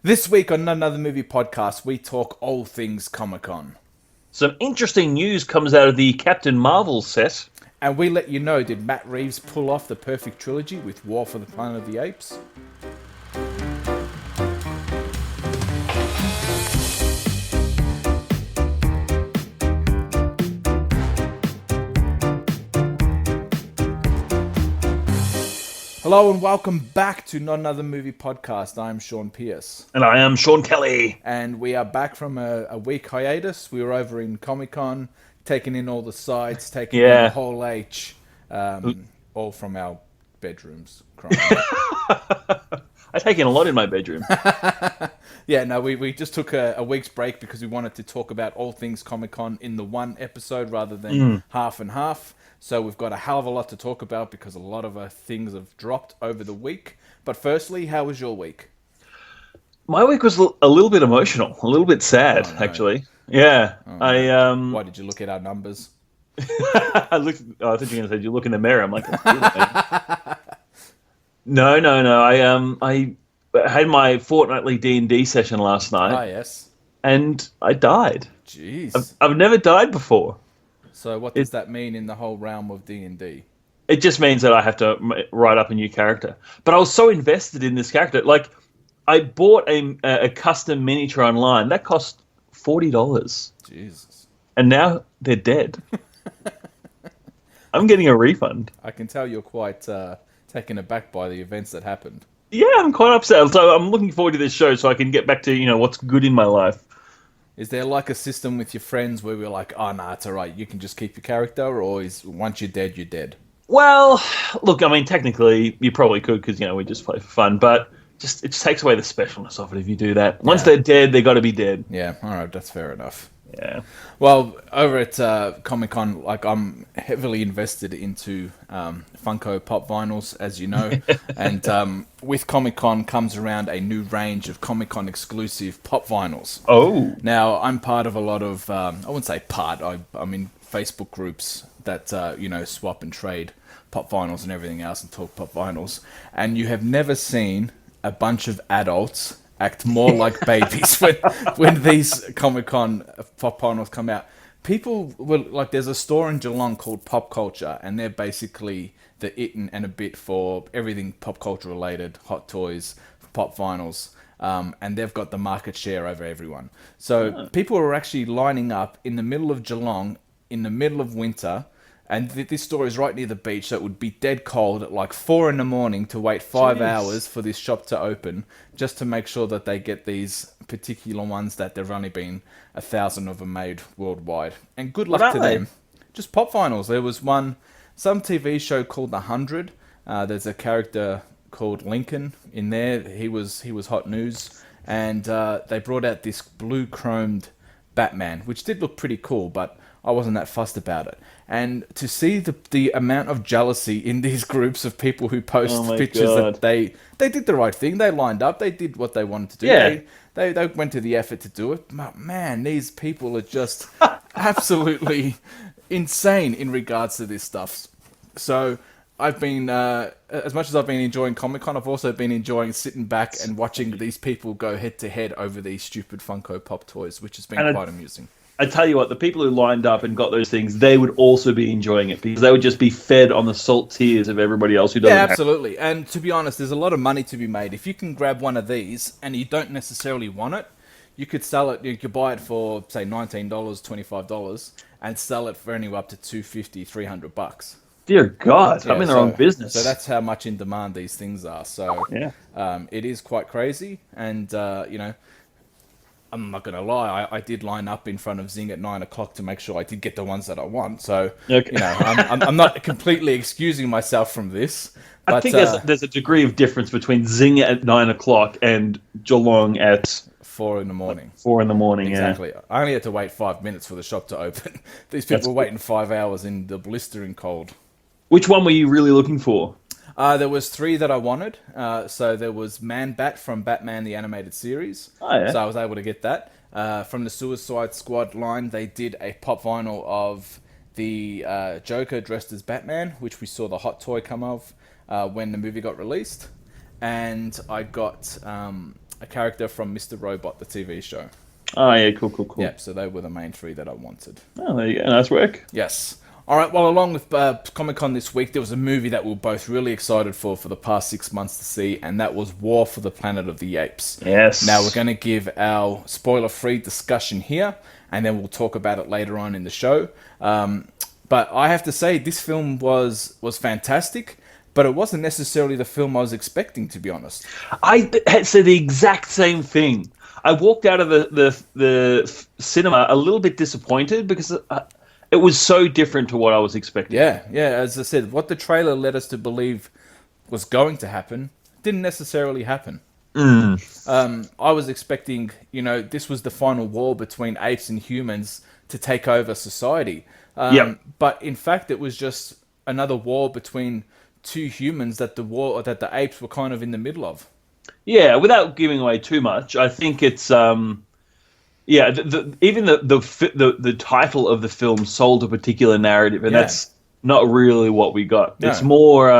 This week on Another Movie Podcast, we talk all things Comic-Con. Some interesting news comes out of the Captain Marvel set. And we let you know, did Matt Reeves pull off the perfect trilogy with War for the Planet of the Apes? Hello and welcome back to Not Another Movie Podcast. I'm Sean Pierce. And I am Sean Kelly. And we are back from a week hiatus. We were over in Comic-Con, taking in all the sights, taking in the whole H, all from our bedrooms. I take in a lot in my bedroom. Yeah, no, we just took a week's break because we wanted to talk about all things Comic-Con in the one episode rather than half and half. So we've got a hell of a lot to talk about because a lot of things have dropped over the week. But firstly, how was your week? My week was a little bit emotional, a little bit sad, actually. Yeah. Why did you look at our numbers? I thought you were going to say, you look in the mirror. I'm like, no. I had my fortnightly D&D session last night. Ah, yes. And I died. Jeez. I've never died before. So what does that mean in the whole realm of D&D? It just means that I have to write up a new character. But I was so invested in this character. Like, I bought a custom miniature online. That cost $40. Jesus. And now they're dead. I'm getting a refund. I can tell you're quite taken aback by the events that happened. Yeah, I'm quite upset. So I'm looking forward to this show so I can get back to, what's good in my life. Is there like a system with your friends where we're like, oh, nah, it's all right, you can just keep your character, or is once you're dead, you're dead? Well, look, I mean, technically, you probably could because, we just play for fun, but it just takes away the specialness of it if you do that. Once they're dead, they got to be dead. Yeah, all right, that's fair enough. Yeah. Well, over at Comic-Con, like, I'm heavily invested into Funko Pop vinyls, as you know. And with Comic-Con comes around a new range of Comic-Con exclusive pop vinyls. Oh. Now, I'm part of a lot of, I wouldn't say part, I'm in Facebook groups that, swap and trade pop vinyls and everything else and talk pop vinyls. And you have never seen a bunch of adults act more like babies when these Comic-Con pop vinyls come out. People will, like, there's a store in Geelong called Pop Culture, and they're basically the it and a bit for everything pop culture related, hot toys, pop vinyls, and they've got the market share over everyone. So people are actually lining up in the middle of Geelong, in the middle of winter, and this store is right near the beach, so it would be dead cold at like 4 a.m. to wait 5 hours for this shop to open, just to make sure that they get these particular ones that there've only been 1,000 of them made worldwide. And good luck to them. Just pop vinyls. There was some TV show called The 100. There's a character called Lincoln in there. He was hot news. And they brought out this blue chromed Batman, which did look pretty cool, but I wasn't that fussed about it. And to see the amount of jealousy in these groups of people who post pictures that they did the right thing, they lined up, they did what they wanted to do. Yeah. They went to the effort to do it. But man, these people are just absolutely insane in regards to this stuff. So I've been, as much as I've been enjoying Comic-Con, I've also been enjoying sitting back and watching these people go head to head over these stupid Funko Pop toys, which has been quite amusing. I tell you what, the people who lined up and got those things, they would also be enjoying it because they would just be fed on the salt tears of everybody else who doesn't. Yeah, absolutely. And to be honest, there's a lot of money to be made. If you can grab one of these and you don't necessarily want it, you could sell it. You could buy it for, say, $19, $25, and sell it for anywhere up to $250, $300. Dear God, Yeah, I'm in their own business. So that's how much in demand these things are. So it is quite crazy. And, I'm not going to lie, I did line up in front of Zing at 9 o'clock to make sure I did get the ones that I want. So, I'm not completely excusing myself from this. But, I think there's a degree of difference between Zing at 9 o'clock and Geelong at 4 in the morning. 4 in the morning, exactly. Yeah. I only had to wait 5 minutes for the shop to open. These people were waiting 5 hours in the blistering cold. Which one were you really looking for? There was 3 that I wanted. So there was Man-Bat from Batman the Animated Series. Oh, yeah. So I was able to get that. From the Suicide Squad line, they did a pop vinyl of the Joker dressed as Batman, which we saw the hot toy come of when the movie got released. And I got a character from Mr. Robot, the TV show. Oh, yeah, cool. Yeah, so they were the main three that I wanted. Oh, there you go. Nice work. Yes. All right, well, along with Comic-Con this week, there was a movie that we were both really excited for the past 6 months to see, and that was War for the Planet of the Apes. Yes. Now, we're going to give our spoiler-free discussion here, and then we'll talk about it later on in the show. But I have to say, this film was fantastic, but it wasn't necessarily the film I was expecting, to be honest. I had said the exact same thing. I walked out of the cinema a little bit disappointed because it was so different to what I was expecting. Yeah, as I said, what the trailer led us to believe was going to happen didn't necessarily happen. I was expecting, this was the final war between apes and humans to take over society. But in fact, it was just another war between two humans that the apes were kind of in the middle of. Yeah, without giving away too much, I think it's even the title of the film sold a particular narrative, and that's not really what we got. No. It's more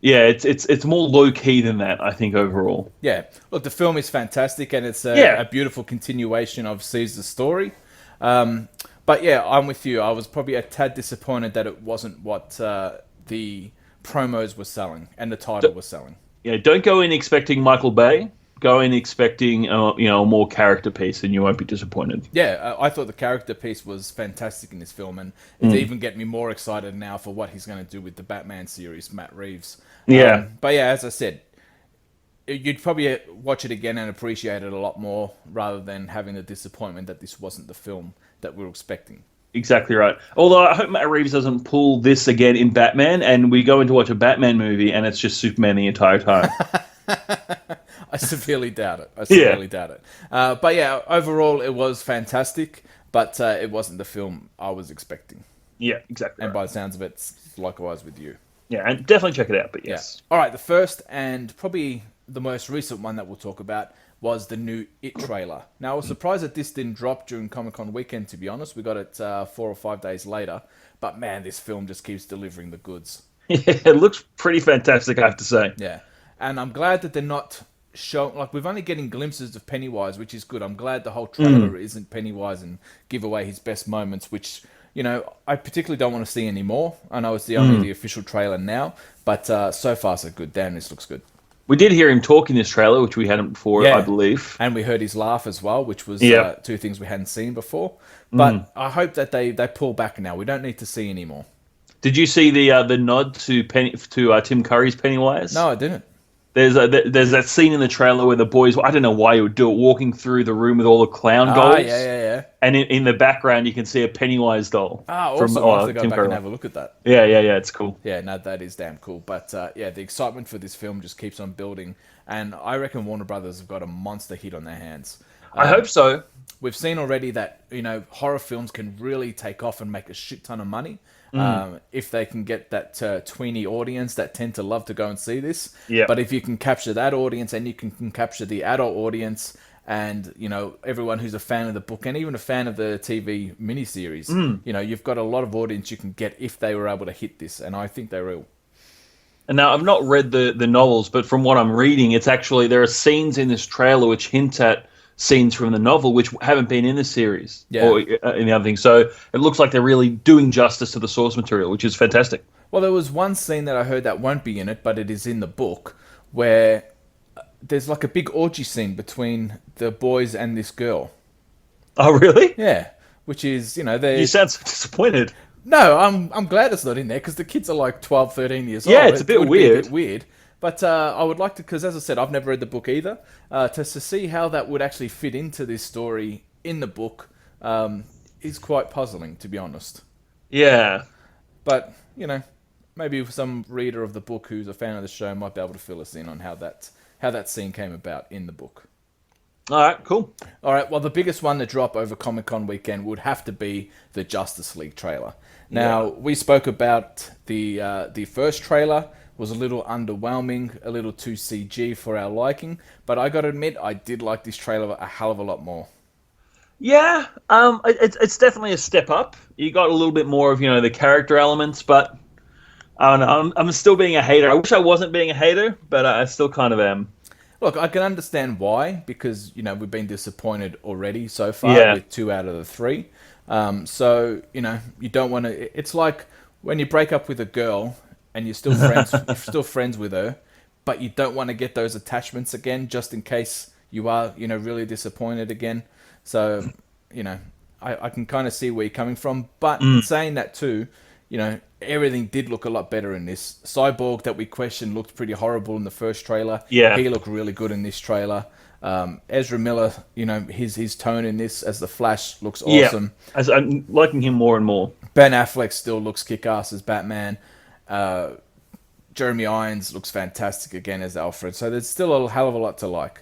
it's more low key than that, I think, overall. Yeah, look, the film is fantastic, and it's a beautiful continuation of Caesar's story. But yeah, I'm with you. I was probably a tad disappointed that it wasn't what the promos were selling and the title was selling. Yeah, don't go in expecting Michael Bay. Go in expecting a more character piece, and you won't be disappointed. Yeah, I thought the character piece was fantastic in this film, and it's even getting me more excited now for what he's going to do with the Batman series, Matt Reeves. Yeah. But yeah, as I said, you'd probably watch it again and appreciate it a lot more, rather than having the disappointment that this wasn't the film that we were expecting. Exactly right. Although I hope Matt Reeves doesn't pull this again in Batman, and we go in to watch a Batman movie, and it's just Superman the entire time. I severely doubt it. But yeah, overall, it was fantastic, but it wasn't the film I was expecting. Yeah, exactly. And by the sounds of it, it's likewise with you. Yeah, and definitely check it out, but yes. Yeah. All right, the first and probably the most recent one that we'll talk about was the new It trailer. Now, I was surprised that this didn't drop during Comic-Con weekend, to be honest. We got it 4 or 5 days later. But man, this film just keeps delivering the goods. Yeah, it looks pretty fantastic, I have to say. Yeah, and I'm glad that they're not showing... Like, we're only getting glimpses of Pennywise, which is good. I'm glad the whole trailer isn't Pennywise and give away his best moments, which, I particularly don't want to see anymore. I know it's only the official trailer now, but so far so good. Damn, this looks good. We did hear him talk in this trailer, which we hadn't before, I believe. And we heard his laugh as well, which was two things we hadn't seen before. But I hope that they pull back now. We don't need to see anymore. Did you see the nod to Tim Curry's Pennywise? No, I didn't. There's that scene in the trailer where the boys, I don't know why you would do it, walking through the room with all the clown dolls. Yeah. And in the background, you can see a Pennywise doll. Awesome. I'll have to go back and have a look at that. Yeah, it's cool. Yeah, no, that is damn cool. But the excitement for this film just keeps on building. And I reckon Warner Brothers have got a monster hit on their hands. I hope so. We've seen already that, horror films can really take off and make a shit ton of money. If they can get that tweeny audience that tend to love to go and see this. Yep. But if you can capture that audience and you can capture the adult audience and, everyone who's a fan of the book and even a fan of the TV miniseries, you've got a lot of audience you can get if they were able to hit this. And I think they will. And now, I've not read the novels, but from what I'm reading, it's actually, there are scenes in this trailer which hint at scenes from the novel which haven't been in the series or in the other thing. So it looks like they're really doing justice to the source material, which is fantastic. Well, there was one scene that I heard that won't be in it, but it is in the book, where there's like a big orgy scene between the boys and this girl. Oh, really? Yeah, which is, they... You sound so disappointed. No, I'm glad it's not in there, because the kids are like 12, 13 years old. Yeah, it's a bit weird. But I would like to, because as I said, I've never read the book either, to see how that would actually fit into this story in the book is quite puzzling, to be honest. Yeah. But, maybe some reader of the book who's a fan of the show might be able to fill us in on how that scene came about in the book. All right, cool. All right, well, the biggest one to drop over Comic-Con weekend would have to be the Justice League trailer. Now, we spoke about the first trailer. Was a little underwhelming, a little too CG for our liking, but I gotta admit, I did like this trailer a hell of a lot more. Yeah, it's definitely a step up. You got a little bit more of, the character elements, but I don't know, I'm still being a hater. I wish I wasn't being a hater, but I still kind of am. Look, I can understand why, because, we've been disappointed already so far with 2 out of the 3. So, you don't want to... It's like when you break up with a girl and you're still friends with her, but you don't want to get those attachments again, just in case you are, really disappointed again. So, I can kind of see where you're coming from. But saying that too, everything did look a lot better in this. Cyborg that we questioned looked pretty horrible in the first trailer. Yeah. He looked really good in this trailer. Ezra Miller, his tone in this as the Flash looks awesome. Yeah. As I'm liking him more and more. Ben Affleck still looks kick-ass as Batman. Jeremy Irons looks fantastic again as Alfred. So there's still a hell of a lot to like.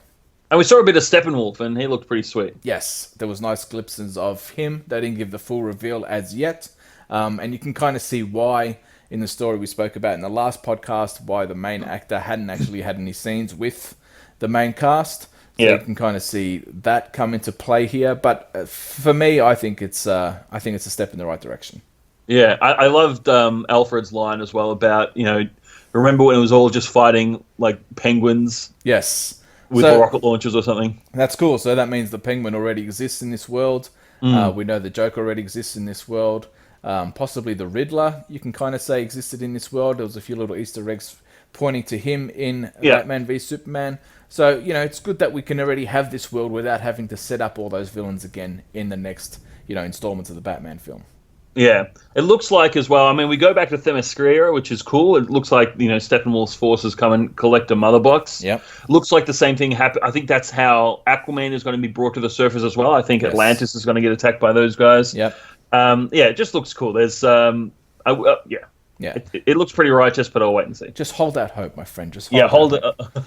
And we saw a bit of Steppenwolf, and he looked pretty sweet. Yes, there was nice glimpses of him. They didn't give the full reveal as yet. And you can kind of see why, in the story we spoke about in the last podcast, why the main actor hadn't actually had any scenes with the main cast. So you can kind of see that come into play here. But for me, I think it's a step in the right direction. Yeah, I loved Alfred's line as well about, remember when it was all just fighting like penguins? Yes. With rocket launchers or something. That's cool. So that means the Penguin already exists in this world. We know the Joker already exists in this world. Possibly the Riddler, you can kind of say, existed in this world. There was a few little Easter eggs pointing to him in Batman v Superman. So, it's good that we can already have this world without having to set up all those villains again in the next, installments of the Batman film. Yeah, it looks like as well. I mean, we go back to Themyscira, which is cool. It looks like Steppenwolf's forces come and collect a mother box. Yeah, looks like the same thing happened. I think that's how Aquaman is going to be brought to the surface as well. I think Atlantis is going to get attacked by those guys. Yep. It just looks cool. There's It looks pretty righteous, but I'll wait and see. Just hold that hope, my friend. Just hold it.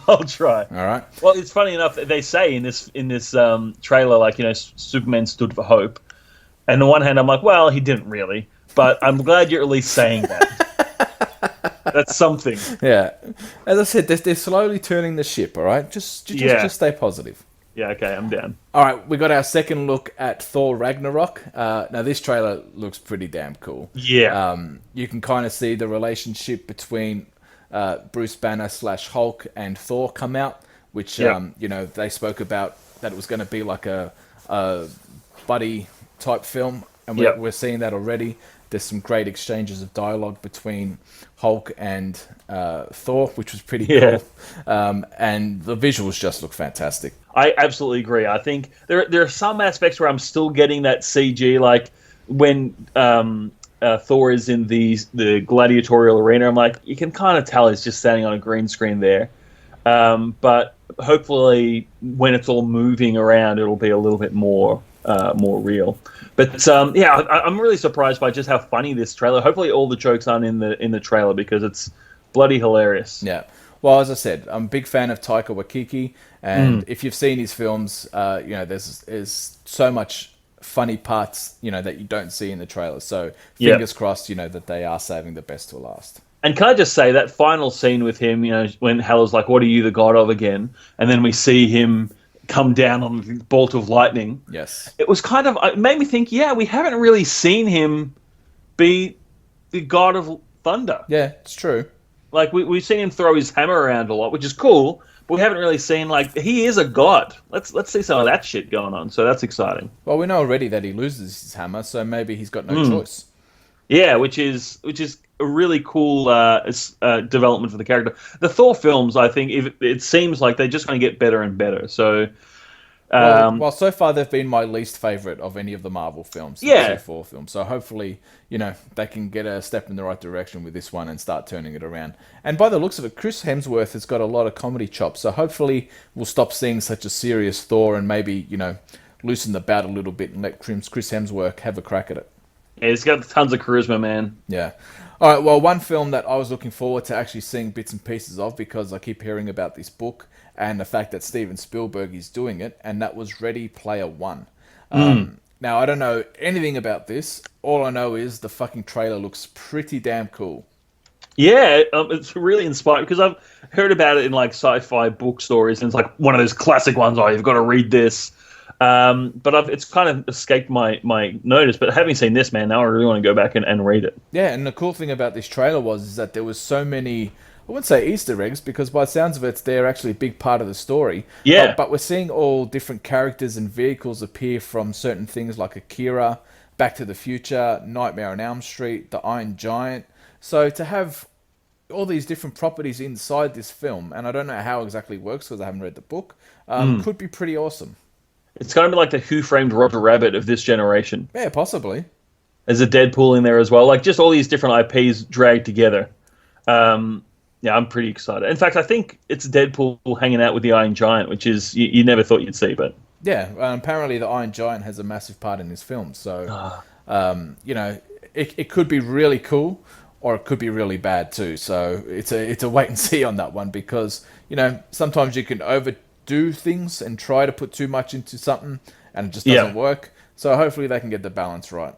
I'll try. All right. Well, it's funny enough that they say in this trailer, like Superman stood for hope. And on the one hand, I'm like, well, he didn't really, but I'm glad you're at least saying that. That's something. Yeah. As I said, they're slowly turning the ship, all right? Just stay positive. Yeah, okay, I'm down. All right, we got our second look at Thor Ragnarok. Now, this trailer looks pretty damn cool. Yeah. You can kind of see the relationship between Bruce Banner / Hulk and Thor come out, which, they spoke about that it was going to be like a buddy type film, and we're seeing that already. There's some great exchanges of dialogue between Hulk and Thor, which was pretty cool. And the visuals just look fantastic. I absolutely agree. I think there are some aspects where I'm still getting that CG, like when Thor is in the gladiatorial arena. I'm like, you can kind of tell he's just standing on a green screen there. But hopefully, when it's all moving around, it'll be a little bit more real. But I'm really surprised by just how funny this trailer. Hopefully, all the jokes aren't in the trailer because it's bloody hilarious. Yeah. Well, as I said, I'm a big fan of Taika Waititi, and if you've seen his films, there's so much funny parts, that you don't see in the trailer. So fingers crossed, that they are saving the best till last. And can I just say that final scene with him, when Hela's like, "What are you the god of again?" and then we see him come down on a bolt of lightning. Yes. It was it made me think, we haven't really seen him be the god of thunder. Yeah, it's true. Like, we've seen him throw his hammer around a lot, which is cool, but we haven't really seen, he is a god. Let's see some of that shit going on, so that's exciting. Well, we know already that he loses his hammer, so maybe he's got no choice. Yeah, which is a really cool development for the character. The Thor films, I think, it seems like they're just going to get better and better. So, well, so far they've been my least favorite of any of the Marvel films. The Thor films. So hopefully, they can get a step in the right direction with this one and start turning it around. And by the looks of it, Chris Hemsworth has got a lot of comedy chops. So hopefully, we'll stop seeing such a serious Thor and maybe loosen the bout a little bit and let Chris Hemsworth have a crack at it. Yeah, he's got tons of charisma, man. Yeah. All right, well, one film that I was looking forward to actually seeing bits and pieces of because I keep hearing about this book and the fact that Steven Spielberg is doing it, and that was Ready Player One. Now, I don't know anything about this. All I know is the fucking trailer looks pretty damn cool. Yeah, it's really inspiring because I've heard about it in sci-fi book stories, and it's like one of those classic ones. Oh, you've got to read this. But it's kind of escaped my notice. But having seen this, man, now I really want to go back and read it. Yeah, and the cool thing about this trailer is that there was so many I wouldn't say Easter eggs because by the sounds of it, they're actually a big part of the story. Yeah. But we're seeing all different characters and vehicles appear from certain things like Akira, Back to the Future, Nightmare on Elm Street, The Iron Giant. So to have all these different properties inside this film, and I don't know how exactly it works because I haven't read the book, could be pretty awesome. It's going to be like the Who Framed Roger Rabbit of this generation. Yeah, possibly. There's a Deadpool in there as well. Like, just all these different IPs dragged together. Yeah, I'm pretty excited. In fact, I think it's Deadpool hanging out with the Iron Giant, which is you never thought you'd see, but... Yeah, apparently the Iron Giant has a massive part in this film. So, it could be really cool, or it could be really bad too. So it's a wait and see on that one because sometimes you can overdo things and try to put too much into something, and it just doesn't work. So hopefully they can get the balance right.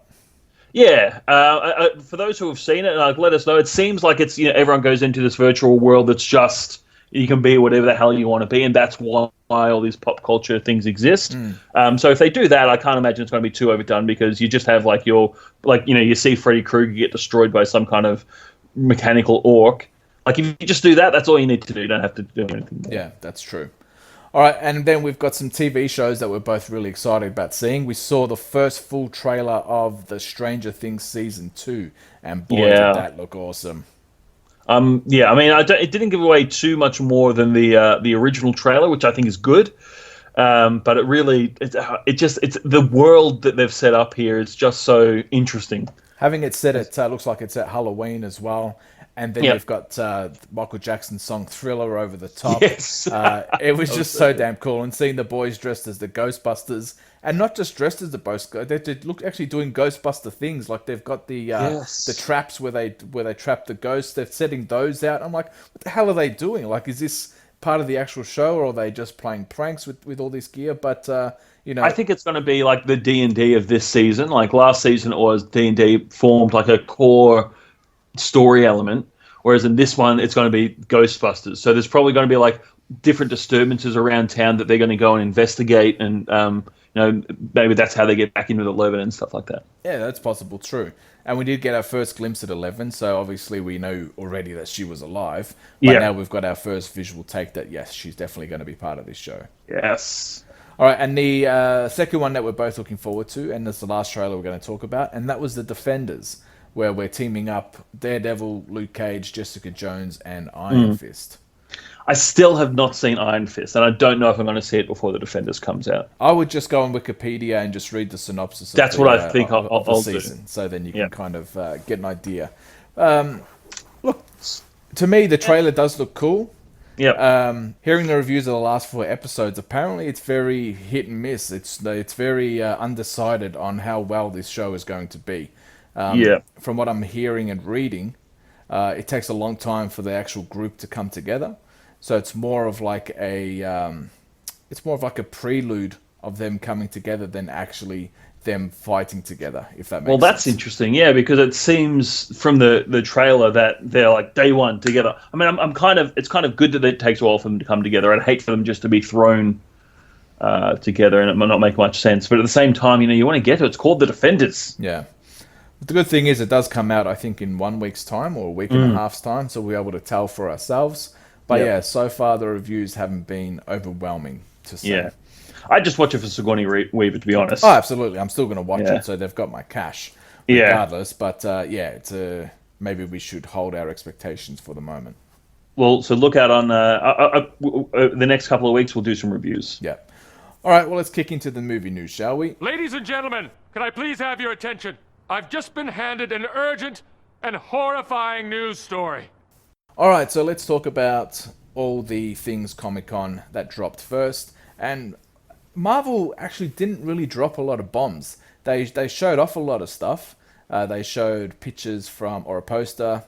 Yeah, for those who have seen it, let us know. It seems like it's everyone goes into this virtual world that's just you can be whatever the hell you want to be, and that's why all these pop culture things exist. So if they do that, I can't imagine it's going to be too overdone because you just have you see Freddy Krueger get destroyed by some kind of mechanical orc. Like if you just do that, that's all you need to do. You don't have to do anything more. Yeah, that's true. All right, and then we've got some TV shows that we're both really excited about seeing. We saw the first full trailer of the Stranger Things Season 2, and boy, did that look awesome. I mean, it didn't give away too much more than the original trailer, which I think is good. But it's the world that they've set up here is just so interesting. Having it set, it looks like it's at Halloween as well. And then you've got Michael Jackson's song Thriller over the top. Yes. It was just so damn cool. And seeing the boys dressed as the Ghostbusters, and not just dressed as the Ghostbusters, they look actually doing Ghostbuster things. Like they've got the traps where they trap the ghosts. They're setting those out. I'm like, what the hell are they doing? Like, is this part of the actual show, or are they just playing pranks with all this gear? But I think it's going to be like the D&D of this season. Like last season, it was D&D formed like a core story element, whereas in this one it's going to be Ghostbusters. So there's probably going to be like different disturbances around town that they're going to go and investigate, and maybe that's how they get back into the Eleven and stuff like that. Yeah, that's possible, true. And we did get our first glimpse at 11, so obviously we know already that she was alive. But now we've got our first visual take that yes, she's definitely going to be part of this show. Yes. All right, and the second one that we're both looking forward to, and it's the last trailer we're going to talk about, and that was The Defenders, where we're teaming up Daredevil, Luke Cage, Jessica Jones, and Iron Fist. I still have not seen Iron Fist, and I don't know if I'm going to see it before The Defenders comes out. I would just go on Wikipedia and just read the synopsis. That's what I think of the I'll season, do. So then you can kind of get an idea. Look, to me, the trailer does look cool. Yeah. Hearing the reviews of the last 4 episodes, apparently it's very hit and miss. It's very undecided on how well this show is going to be. From what I'm hearing and reading, it takes a long time for the actual group to come together. So it's more of like a prelude of them coming together than actually them fighting together. If that makes sense. Well, that's interesting, because it seems from the trailer that they're like day one together. I mean, it's kind of good that it takes a while for them to come together. I'd hate for them just to be thrown together, and it might not make much sense. But at the same time, you want to get it. It's called The Defenders. Yeah. But the good thing is it does come out, I think, in 1 week's time or a week and a half's time, so we'll be able to tell for ourselves. But so far the reviews haven't been overwhelming to say. Yeah. I'd just watch it for Sigourney Weaver, to be honest. Oh, absolutely. I'm still going to watch it, so they've got my cash regardless. But it's maybe we should hold our expectations for the moment. Well, so look out on the next couple of weeks. We'll do some reviews. Yeah. All right, well, let's kick into the movie news, shall we? Ladies and gentlemen, can I please have your attention? I've just been handed an urgent and horrifying news story. All right, so let's talk about all the things Comic-Con that dropped first. And Marvel actually didn't really drop a lot of bombs. They showed off a lot of stuff. They showed pictures or a poster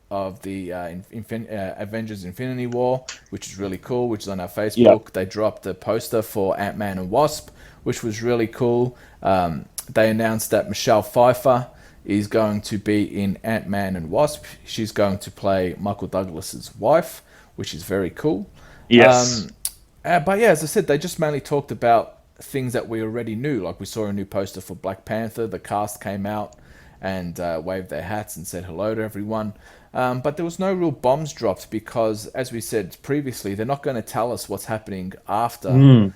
of the Avengers Infinity War, which is really cool, which is on our Facebook. They dropped a poster for Ant-Man and Wasp, which was really cool. They announced that Michelle Pfeiffer is going to be in Ant-Man and Wasp. She's going to play Michael Douglas's wife, which is very cool. Yes. But as I said, they just mainly talked about things that we already knew. Like we saw a new poster for Black Panther. The cast came out and waved their hats and said hello to everyone. But there was no real bombs dropped because, as we said previously, they're not going to tell us what's happening after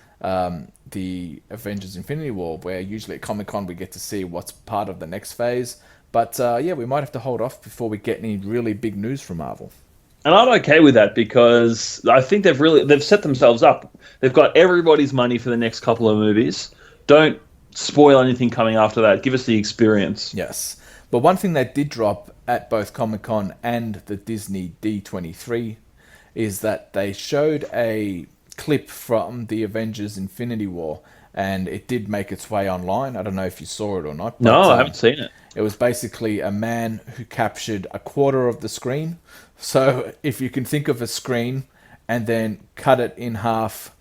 the Avengers Infinity War, where usually at Comic-Con we get to see what's part of the next phase. But we might have to hold off before we get any really big news from Marvel. And I'm okay with that because I think they've set themselves up. They've got everybody's money for the next couple of movies. Don't spoil anything coming after that. Give us the experience. Yes. But one thing they did drop at both Comic-Con and the Disney D23 is that they showed a clip from the Avengers Infinity War, and it did make its way online. I don't know if you saw it or not. But, no, I haven't seen it. It was basically a man who captured a quarter of the screen. So if you can think of a screen and then cut it in half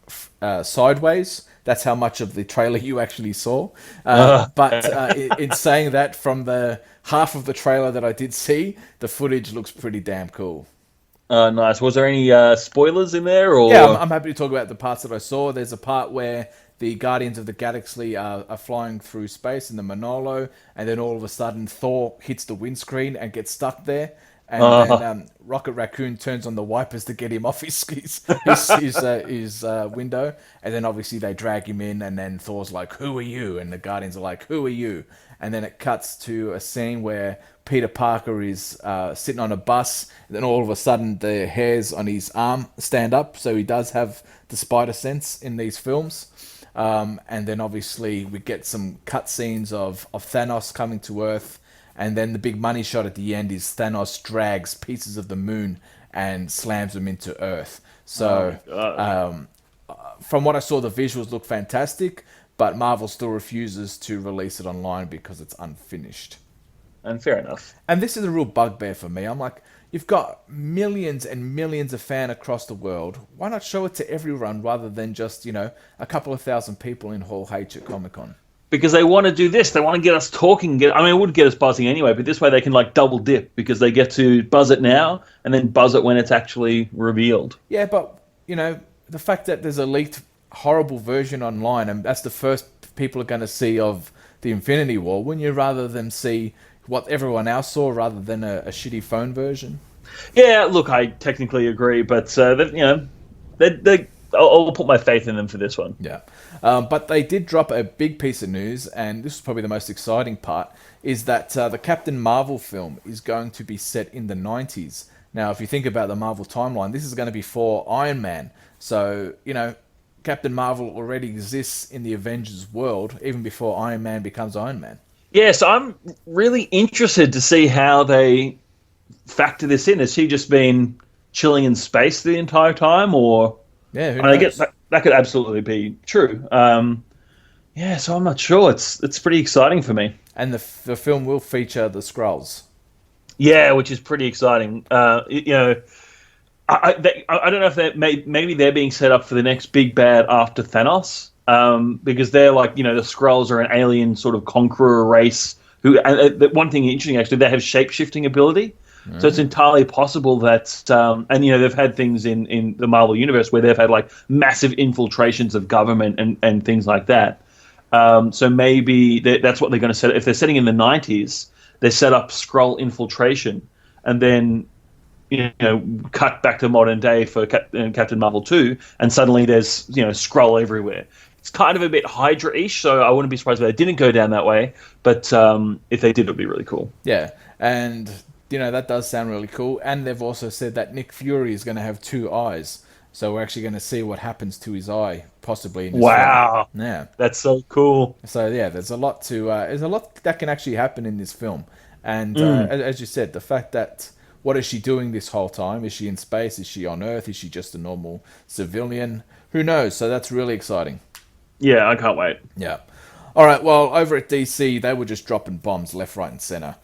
sideways, that's how much of the trailer you actually saw. But in saying that, from the half of the trailer that I did see, the footage looks pretty damn cool. Nice. Was there any spoilers in there? Or? Yeah, I'm happy to talk about the parts that I saw. There's a part where the Guardians of the Galaxy are flying through space in the Manolo, and then all of a sudden Thor hits the windscreen and gets stuck there. And then Rocket Raccoon turns on the wipers to get him off his window. And then obviously they drag him in, and then Thor's like, "Who are you?" And the Guardians are like, "Who are you?" And then it cuts to a scene where Peter Parker is sitting on a bus. And then all of a sudden the hairs on his arm stand up. So he does have the spider sense in these films. And then obviously we get some cutscenes of Thanos coming to Earth. And then the big money shot at the end is Thanos drags pieces of the moon and slams them into Earth. So from what I saw, the visuals look fantastic, but Marvel still refuses to release it online because it's unfinished. And fair enough. And this is a real bugbear for me. I'm like, you've got millions and millions of fans across the world. Why not show it to everyone rather than just, a couple of thousand people in Hall H at Comic-Con? Because they want to do this. They want to get us talking. It would get us buzzing anyway, but this way they can double dip because they get to buzz it now and then buzz it when it's actually revealed. Yeah, but, the fact that there's a leaked horrible version online and that's the first people are going to see of the Infinity War, wouldn't you rather them see what everyone else saw rather than a shitty phone version? Yeah, look, I technically agree, but, I'll put my faith in them for this one. Yeah. But they did drop a big piece of news, and this is probably the most exciting part, is that the Captain Marvel film is going to be set in the 90s. Now, if you think about the Marvel timeline, this is going to be for Iron Man. So, Captain Marvel already exists in the Avengers world, even before Iron Man becomes Iron Man. Yes, I'm really interested to see how they factor this in. Has he just been chilling in space the entire time, or... Yeah, who knows? I guess that could absolutely be true. So I'm not sure. It's pretty exciting for me. And the film will feature the Skrulls. Yeah, which is pretty exciting. I don't know if maybe they're being set up for the next big bad after Thanos, because they're the Skrulls are an alien sort of conqueror race who. One thing interesting actually, they have shape-shifting ability. So it's entirely possible that, they've had things in the Marvel Universe where they've had massive infiltrations of government and things like that. So maybe that's what they're going to set. If they're setting in the 90s, they set up Skrull infiltration and then, cut back to modern day for Captain Marvel 2, and suddenly there's, Skrull everywhere. It's kind of a bit Hydra-ish, so I wouldn't be surprised if they didn't go down that way. But if they did, it would be really cool. Yeah, and... that does sound really cool. And they've also said that Nick Fury is going to have 2 eyes. So we're actually going to see what happens to his eye, possibly in his Wow. film. Yeah. That's so cool. So, yeah, there's a lot that can actually happen in this film. And as you said, the fact that, what is she doing this whole time? Is she in space? Is she on Earth? Is she just a normal civilian? Who knows? So that's really exciting. Yeah, I can't wait. Yeah. All right, well, over at DC, they were just dropping bombs left, right, and center.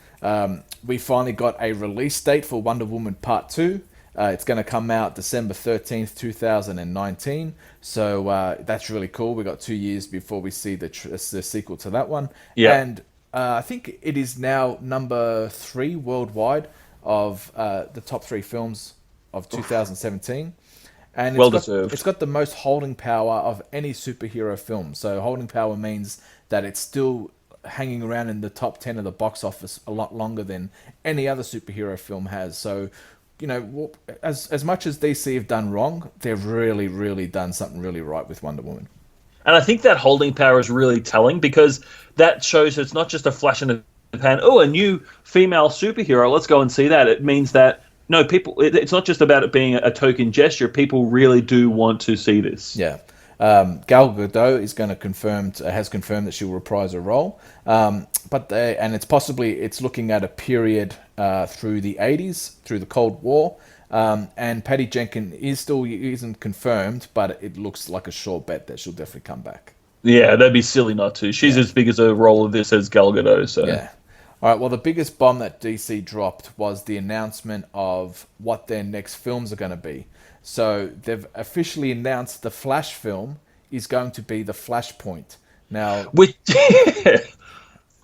We finally got a release date for Wonder Woman Part 2. It's going to come out December 13th, 2019. So that's really cool. We got 2 years before we see the sequel to that one. Yeah. And I think it is now number 3 worldwide of the top 3 films of 2017. And it's got the most holding power of any superhero film. So holding power means that it's still hanging around in the top 10 of the box office a lot longer than any other superhero film has. So, as much as DC have done wrong, they've really, really done something really right with Wonder Woman. And I think that holding power is really telling, because that shows it's not just a flash in the pan. Oh, a new female superhero. Let's go and see that. It means that, no, people. It's not just about it being a token gesture. People really do want to see this. Yeah. Gal Gadot has confirmed that she'll reprise her role. And it's looking at a period through the 80s, through the Cold War. And Patty Jenkins isn't confirmed, but it looks like a sure bet that she'll definitely come back. Yeah, that'd be silly not to. She's as big as a role of this as Gal Gadot. So. Yeah. All right, well, the biggest bomb that DC dropped was the announcement of what their next films are going to be. So they've officially announced the Flash film is going to be the Flashpoint. Now,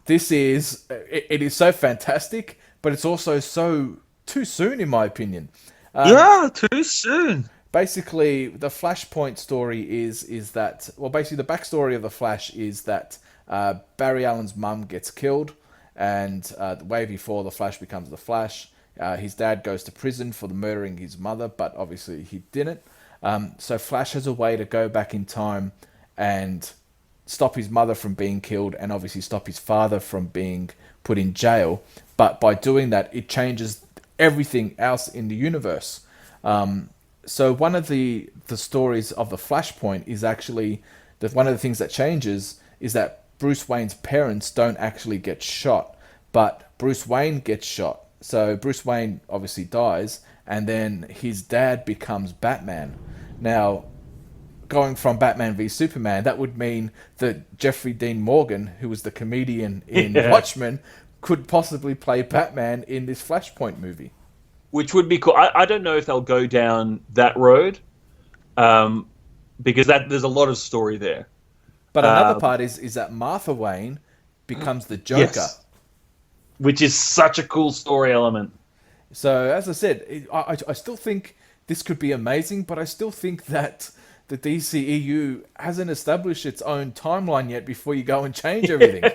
this is so fantastic, but it's also so too soon, in my opinion. Too soon. Basically, the Flashpoint story is that, well, basically the backstory of the Flash is that Barry Allen's mum gets killed, and the way before the Flash becomes the Flash. His dad goes to prison for murdering his mother, but obviously he didn't. So Flash has a way to go back in time and stop his mother from being killed, and obviously stop his father from being put in jail. But by doing that, it changes everything else in the universe. So one of the stories of the Flashpoint is actually that one of the things that changes is that Bruce Wayne's parents don't actually get shot, but Bruce Wayne gets shot. So Bruce Wayne obviously dies, and then his dad becomes Batman. Now, going from Batman v Superman, that would mean that Jeffrey Dean Morgan, who was the comedian in Watchmen, could possibly play Batman in this Flashpoint movie. Which would be cool. I don't know if they'll go down that road, because there's a lot of story there. But another part is that Martha Wayne becomes the Joker. Yes. Which is such a cool story element. So, as I said, I still think this could be amazing, but I still think that the DCEU hasn't established its own timeline yet before you go and change everything.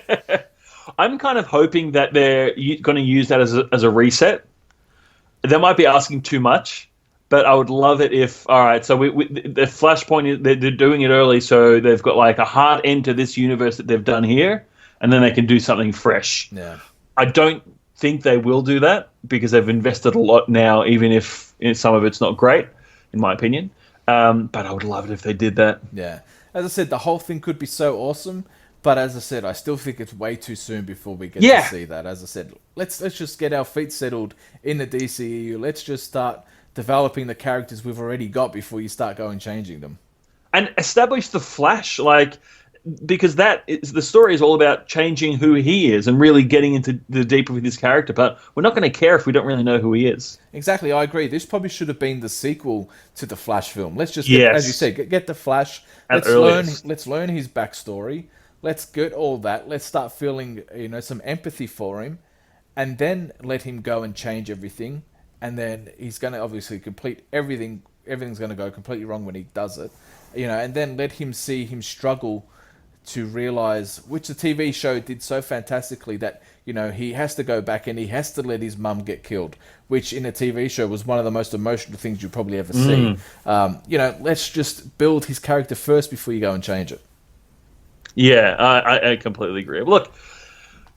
I'm kind of hoping that they're going to use that as a reset. They might be asking too much, but I would love it if, all right, so the Flashpoint, they're doing it early, so they've got like a hard end to this universe that they've done here, and then they can do something fresh. Yeah. I don't think they will do that, because they've invested a lot now, even if some of it's not great, in my opinion. But I would love it if they did that. Yeah. As I said, the whole thing could be so awesome, but as I said, I still think it's way too soon before we get to see that. As I said, let's just get our feet settled in the DCEU. Let's just start developing the characters we've already got before you start going changing them. And establish the Flash, because the story is all about changing who he is and really getting into the deeper with his character, but we're not going to care if we don't really know who he is. Exactly, I agree. This probably should have been the sequel to the Flash film. Let's just, as you said, get the Flash. Let's learn his backstory. Let's get all that. Let's start feeling, some empathy for him, and then let him go and change everything. And then he's going to obviously complete everything. Everything's going to go completely wrong when he does it, and then let him see him struggle to realize, which the TV show did so fantastically, that he has to go back and he has to let his mum get killed, which in a TV show was one of the most emotional things you probably ever see. Let's just build his character first before you go and change it. Yeah, I completely agree. Look,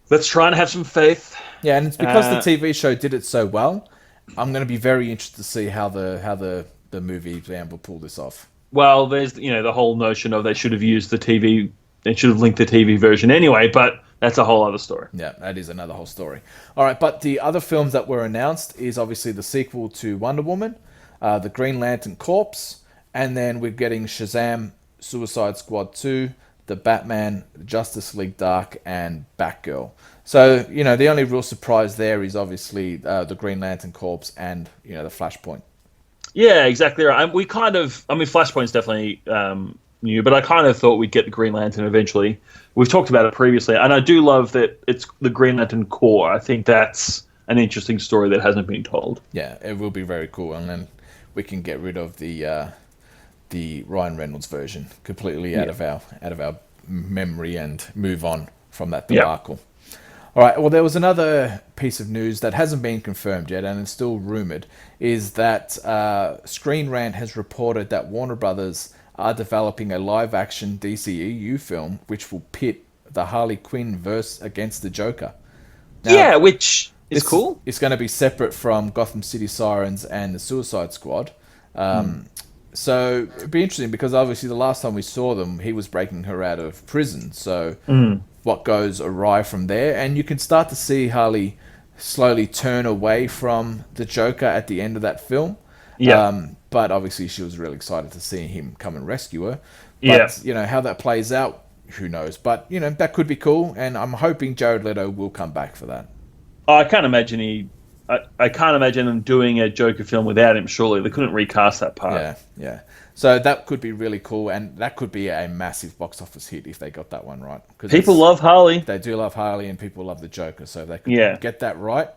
let's try and have some faith. Yeah, and it's because the TV show did it so well. I'm going to be very interested to see how the movie will pull this off. Well, there's the whole notion of they should have used the TV. They should have linked the TV version anyway, but that's a whole other story. Yeah, that is another whole story. All right, but the other films that were announced is obviously the sequel to Wonder Woman, the Green Lantern Corps, and then we're getting Shazam, Suicide Squad 2, the Batman, Justice League Dark, and Batgirl. So, the only real surprise there is obviously the Green Lantern Corps and, the Flashpoint. Yeah, exactly right. Flashpoint's definitely new, but I kind of thought we'd get the Green Lantern eventually. We've talked about it previously, and I do love that it's the Green Lantern Corps. I think that's an interesting story that hasn't been told. Yeah, it will be very cool, and then we can get rid of the Ryan Reynolds version completely out of our memory and move on. from that debacle. All right, well, there was another piece of news that hasn't been confirmed yet, and it's still rumored, is that Screen Rant has reported that Warner Brothers are developing a live-action DCEU film which will pit the Harley Quinn verse against the Joker. Now, which is cool. It's going to be separate from Gotham City Sirens and the Suicide Squad. So it'd be interesting because obviously the last time we saw them, he was breaking her out of prison. So what goes awry from there? And you can start to see Harley slowly turn away from the Joker at the end of that film. But obviously she was really excited to see him come and rescue her. But, how that plays out, who knows? But, that could be cool. And I'm hoping Jared Leto will come back for that. I can't imagine I can't imagine them doing a Joker film without him, surely. They couldn't recast that part. Yeah. So that could be really cool, and that could be a massive box office hit if they got that one right. People love Harley. They do love Harley, and people love the Joker, so they could get that right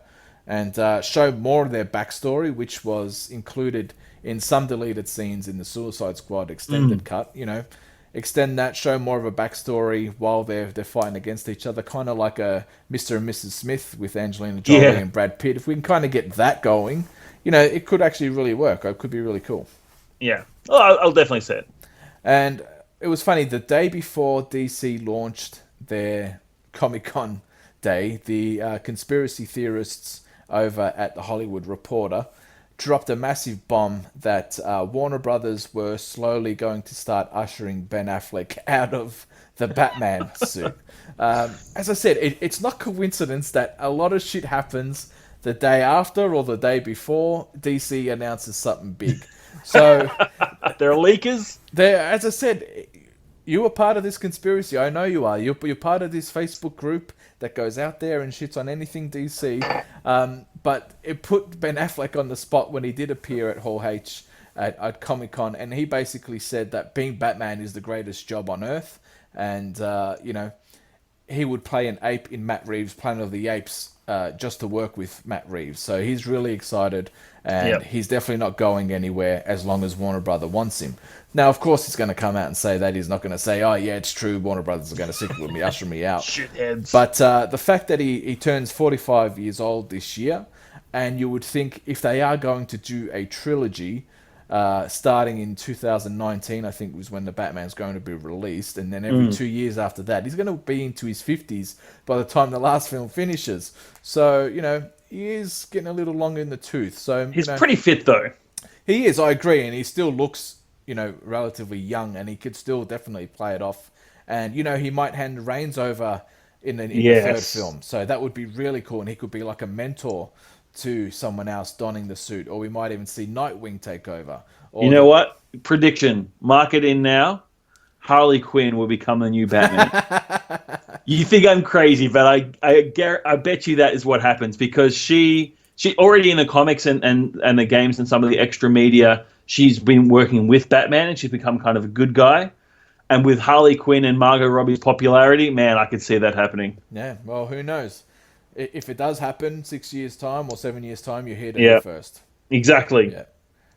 and show more of their backstory, which was included in some deleted scenes in the Suicide Squad extended cut. Extend that, show more of a backstory while they're fighting against each other, kind of like a Mr. and Mrs. Smith with Angelina Jolie and Brad Pitt. If we can kind of get that going, it could actually really work. It could be really cool. Yeah, I'll definitely say it. And it was funny, the day before DC launched their Comic-Con day, the conspiracy theorists over at The Hollywood Reporter dropped a massive bomb that Warner Brothers were slowly going to start ushering Ben Affleck out of the Batman suit. As I said, it's not coincidence that a lot of shit happens the day after or the day before DC announces something big. So they're leakers. As I said, you were part of this conspiracy. I know you are. You're part of this Facebook group that goes out there and shits on anything DC. But it put Ben Affleck on the spot when he did appear at Hall H at Comic-Con, and he basically said that being Batman is the greatest job on earth, and he would play an ape in Matt Reeves' Planet of the Apes just to work with Matt Reeves. So he's really excited, and he's definitely not going anywhere as long as Warner Brothers wants him. Now, of course, he's going to come out and say that. He's not going to say, oh, yeah, it's true, Warner Brothers are going to stick with me, usher me out. Shitheads. But the fact that he turns 45 years old this year, and you would think if they are going to do a trilogy starting in 2019, I think was when the Batman's going to be released, and then every 2 years after that, he's going to be into his 50s by the time the last film finishes. So, he is getting a little longer in the tooth. So he's pretty fit, though. He is, I agree, and he still looks, relatively young, and he could still definitely play it off. And, he might hand the reins over in the third film. So that would be really cool, and he could be like a mentor to someone else donning the suit, or we might even see Nightwing take over. Or you know what? Prediction. Mark it in now. Harley Quinn will become the new Batman. You think I'm crazy, but I bet you that is what happens, because she already in the comics and the games and some of the extra media, she's been working with Batman and she's become kind of a good guy. And with Harley Quinn and Margot Robbie's popularity, man, I could see that happening. Yeah, well, who knows? If it does happen 6 years' time or 7 years' time, you're here to go first. Exactly. Yeah.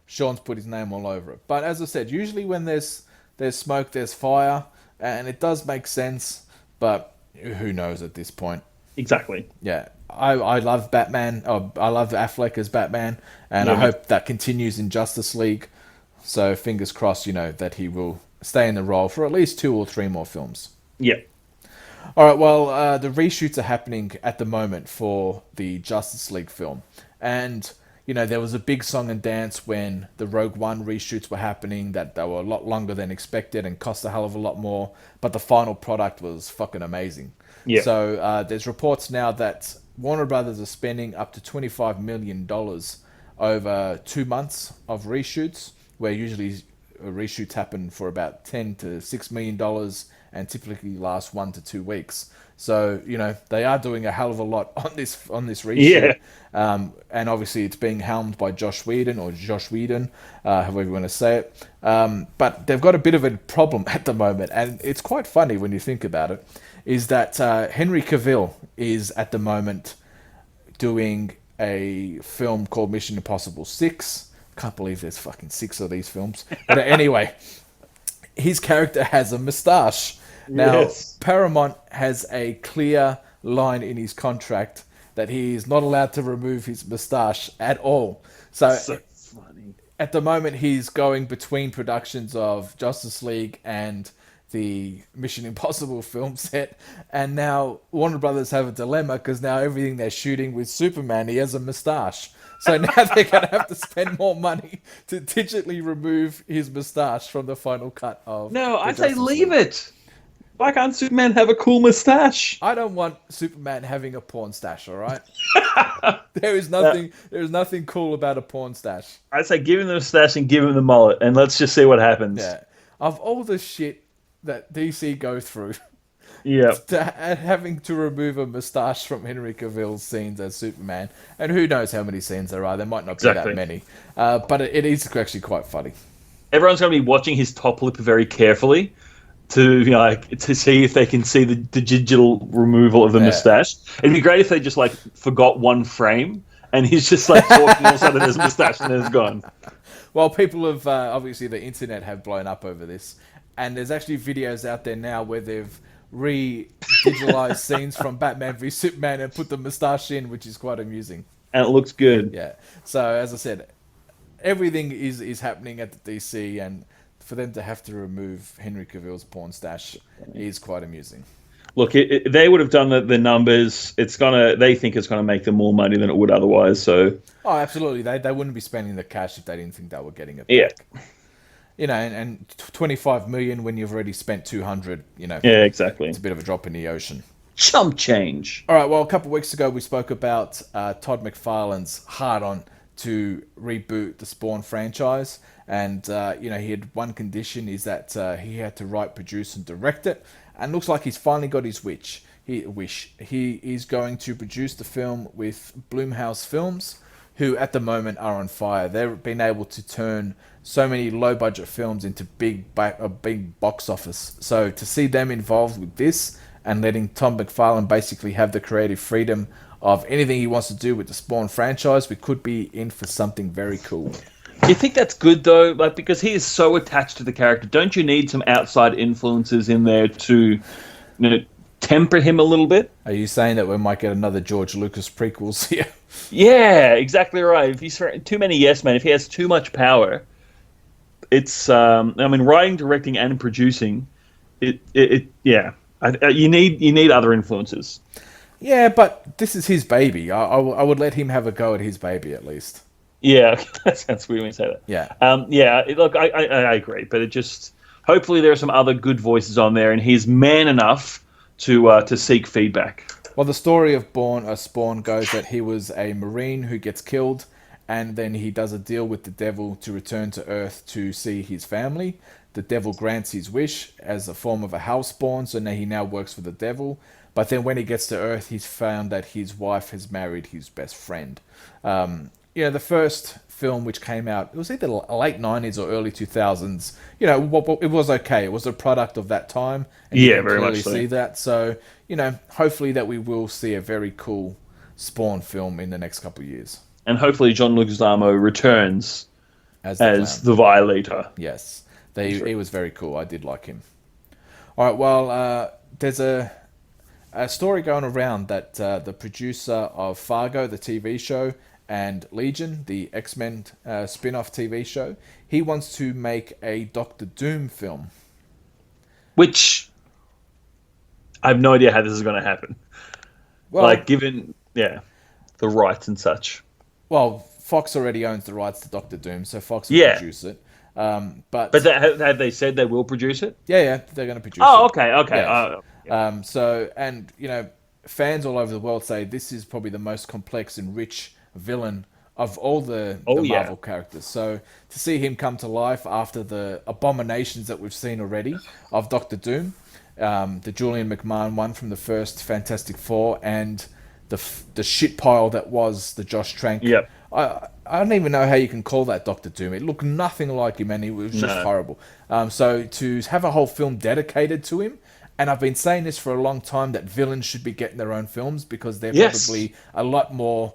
Sean's put his name all over it. But as I said, usually when there's smoke, there's fire, and it does make sense, but who knows at this point? Exactly. Yeah. I love Batman. I love Affleck as Batman, and I hope that continues in Justice League. So fingers crossed, that he will stay in the role for at least 2 or 3 more films. Yeah. All right, well, the reshoots are happening at the moment for the Justice League film. And, there was a big song and dance when the Rogue One reshoots were happening, that they were a lot longer than expected and cost a hell of a lot more. But the final product was fucking amazing. Yeah. So there's reports now that Warner Brothers are spending up to $25 million over 2 months of reshoots, where usually reshoots happen for about $10 to $6 million and typically last 1 to 2 weeks. So, they are doing a hell of a lot on this reshoot. Yeah. And obviously it's being helmed by Josh Whedon, however you want to say it. But they've got a bit of a problem at the moment, and it's quite funny when you think about it, is that Henry Cavill is at the moment doing a film called Mission Impossible 6. Can't believe there's fucking 6 of these films. But anyway, his character has a moustache. Now, Paramount has a clear line in his contract that he is not allowed to remove his moustache at all. So funny. At the moment, he's going between productions of Justice League and the Mission Impossible film set, and now Warner Brothers have a dilemma because now everything they're shooting with Superman, he has a moustache. So now they're going to have to spend more money to digitally remove his moustache from the final cut of. No, I say leave it. Why can't Superman have a cool moustache? I don't want Superman having a porn stash. All right. There is nothing cool about a porn stash. I say give him the moustache and give him the mullet, and let's just see what happens. Yeah. Of all the shit that DC go through, having to remove a moustache from Henry Cavill's scenes as Superman, and who knows how many scenes there are? There might not be that many, but it is actually quite funny. Everyone's going to be watching his top lip very carefully to see if they can see the digital removal of the moustache. It'd be great if they just forgot one frame and he's just talking, all of a sudden there's a moustache and then it's gone. Well, people have obviously the internet have blown up over this, and there's actually videos out there now where they've re-digitalized scenes from Batman v Superman and put the moustache in, which is quite amusing. And it looks good. Yeah. So as I said, everything is happening at the DC, and for them to have to remove Henry Cavill's porn stash is quite amusing. Look, they would have done the numbers. They think it's gonna make them more money than it would otherwise. So. Oh, absolutely. They wouldn't be spending the cash if they didn't think they were getting it back. Yeah. And 25 million when you've already spent 200. Yeah, exactly. It's a bit of a drop in the ocean. Chump change. All right. Well, a couple of weeks ago we spoke about Todd McFarlane's hard-on to reboot the Spawn franchise, and he had one condition, is that he had to write, produce, and direct it. And looks like he's finally got his wish. He is going to produce the film with Blumhouse Films, who at the moment are on fire. They've been able to turn so many low-budget films into big box office. So to see them involved with this and letting Tom McFarlane basically have the creative freedom of anything he wants to do with the Spawn franchise, we could be in for something very cool. You think that's good though, because he is so attached to the character? Don't you need some outside influences in there to, temper him a little bit? Are you saying that we might get another George Lucas prequels here? Yeah, exactly right. If he's too many yes men, if he has too much power, it's writing, directing, and producing. You need other influences. Yeah, but this is his baby. I would let him have a go at his baby at least. Yeah, that sounds weird when you say that. Yeah. Look, I agree, but it just hopefully there are some other good voices on there, and he's man enough to seek feedback. Well, the story of Spawn goes that he was a Marine who gets killed, and then he does a deal with the devil to return to Earth to see his family. The devil grants his wish as a form of a housespawn, so now he works for the devil. But then when he gets to Earth, he's found that his wife has married his best friend. The first film which came out, it was either late 90s or early 2000s. It was okay. It was a product of that time. And you can very clearly much so. see that. So, hopefully that we will see a very cool Spawn film in the next couple of years. And hopefully John Leguizamo returns as the Violator. Yes. He was very cool. I did like him. All right, well, there's a story going around that the producer of Fargo, the TV show, and Legion, the X-Men spin-off TV show, he wants to make a Doctor Doom film. Which I have no idea how this is going to happen. Well, given the rights and such. Well, Fox already owns the rights to Doctor Doom, so Fox will produce it. But have they said they will produce it? Yeah, they're going to produce it. Oh, okay. Yeah. Fans all over the world say this is probably the most complex and rich villain of all the Marvel characters. So to see him come to life after the abominations that we've seen already of Doctor Doom, the Julian McMahon one from the first Fantastic Four, and the shit pile that was the Josh Trank. Yep. I don't even know how you can call that Doctor Doom. It looked nothing like him, and it was just horrible. So to have a whole film dedicated to him, and I've been saying this for a long time, that villains should be getting their own films because they're probably a lot more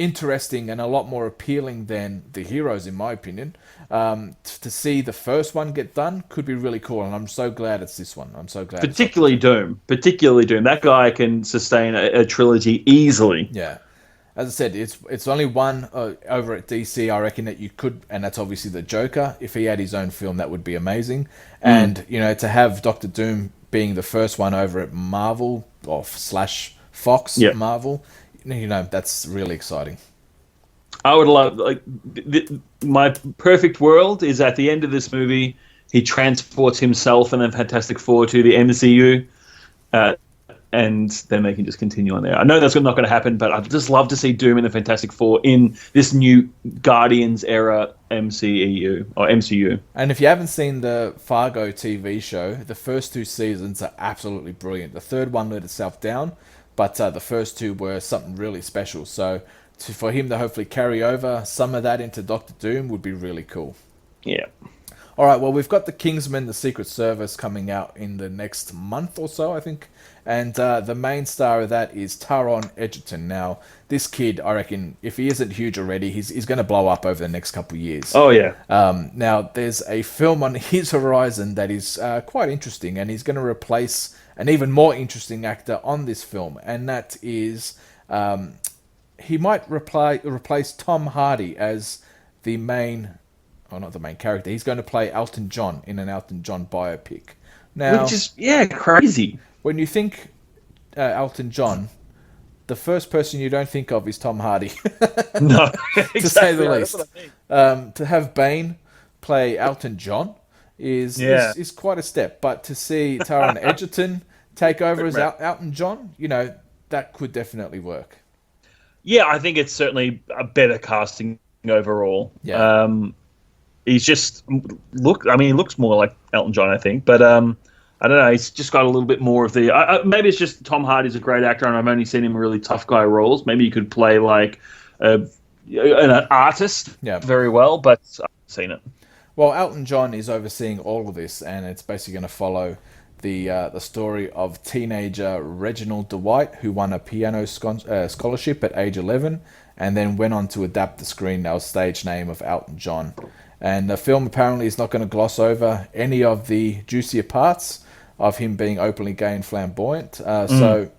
interesting and a lot more appealing than the heroes, in my opinion. To see the first one get done could be really cool, and I'm so glad it's this one. I'm so glad. Particularly Doom. Particularly Doom. That guy can sustain a trilogy easily. Yeah. As I said, it's only one over at DC. I reckon that you could, and that's obviously the Joker. If he had his own film, that would be amazing. And to have Doctor Doom being the first one over at Marvel or slash Fox Marvel, that's really exciting. I would love my perfect world is at the end of this movie, he transports himself and the Fantastic Four to the MCU. And then they can just continue on there. I know that's not going to happen, but I'd just love to see Doom and the Fantastic Four in this new Guardians era MCU or MCU. And if you haven't seen the Fargo TV show, the first 2 seasons are absolutely brilliant. The third one let itself down, but the first 2 were something really special. So for him to hopefully carry over some of that into Doctor Doom would be really cool. Yeah. All right, well, we've got The Kingsman, The Secret Service coming out in the next month or so, I think. And the main star of that is Taron Egerton. Now, this kid, I reckon, if he isn't huge already, he's going to blow up over the next couple of years. Oh, yeah. Now, there's a film on his horizon that is quite interesting, and he's going to replace an even more interesting actor on this film. And that is, he might replace Tom Hardy as the main... Well, not the main character. He's going to play Elton John in an Elton John biopic. Now, which is, crazy. When you think Elton John, the first person you don't think of is Tom Hardy. No, exactly. To say the least. To have Bane play Elton John is quite a step. But to see Taron Egerton take over as Elton John, that could definitely work. Yeah, I think it's certainly a better casting overall. Yeah. He's just he looks more like Elton John, I think, but I don't know. He's just got a little bit more of the. Maybe it's just Tom Hardy's a great actor, and I've only seen him in really tough guy roles. Maybe he could play like an artist very well, but I haven't seen it. Well, Elton John is overseeing all of this, and it's basically going to follow the story of teenager Reginald Dwight, who won a piano scholarship at age 11, and then went on to adapt the screen stage name of Elton John. And the film apparently is not going to gloss over any of the juicier parts of him being openly gay and flamboyant. So,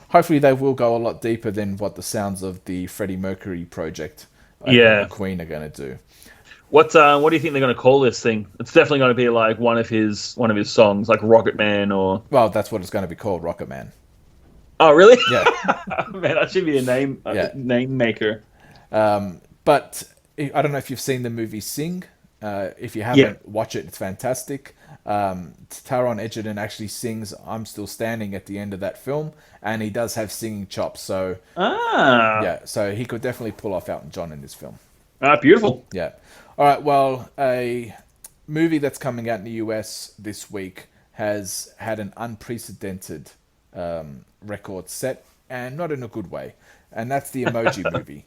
hopefully they will go a lot deeper than what the sounds of the Freddie Mercury project and Queen are going to do. What do you think they're going to call this thing? It's definitely going to be like one of his songs, like Rocket Man or... Well, that's what it's going to be called, Rocket Man. Oh, really? Yeah. Man, that should be a name maker. But... I don't know if you've seen the movie Sing. If you haven't, watch it. It's fantastic. Taron Egerton actually sings I'm Still Standing at the end of that film, and he does have singing chops. So, so he could definitely pull off Elton John in this film. Beautiful. Yeah. All right, well, a movie that's coming out in the US this week has had an unprecedented record set, and not in a good way, and that's the Emoji Movie.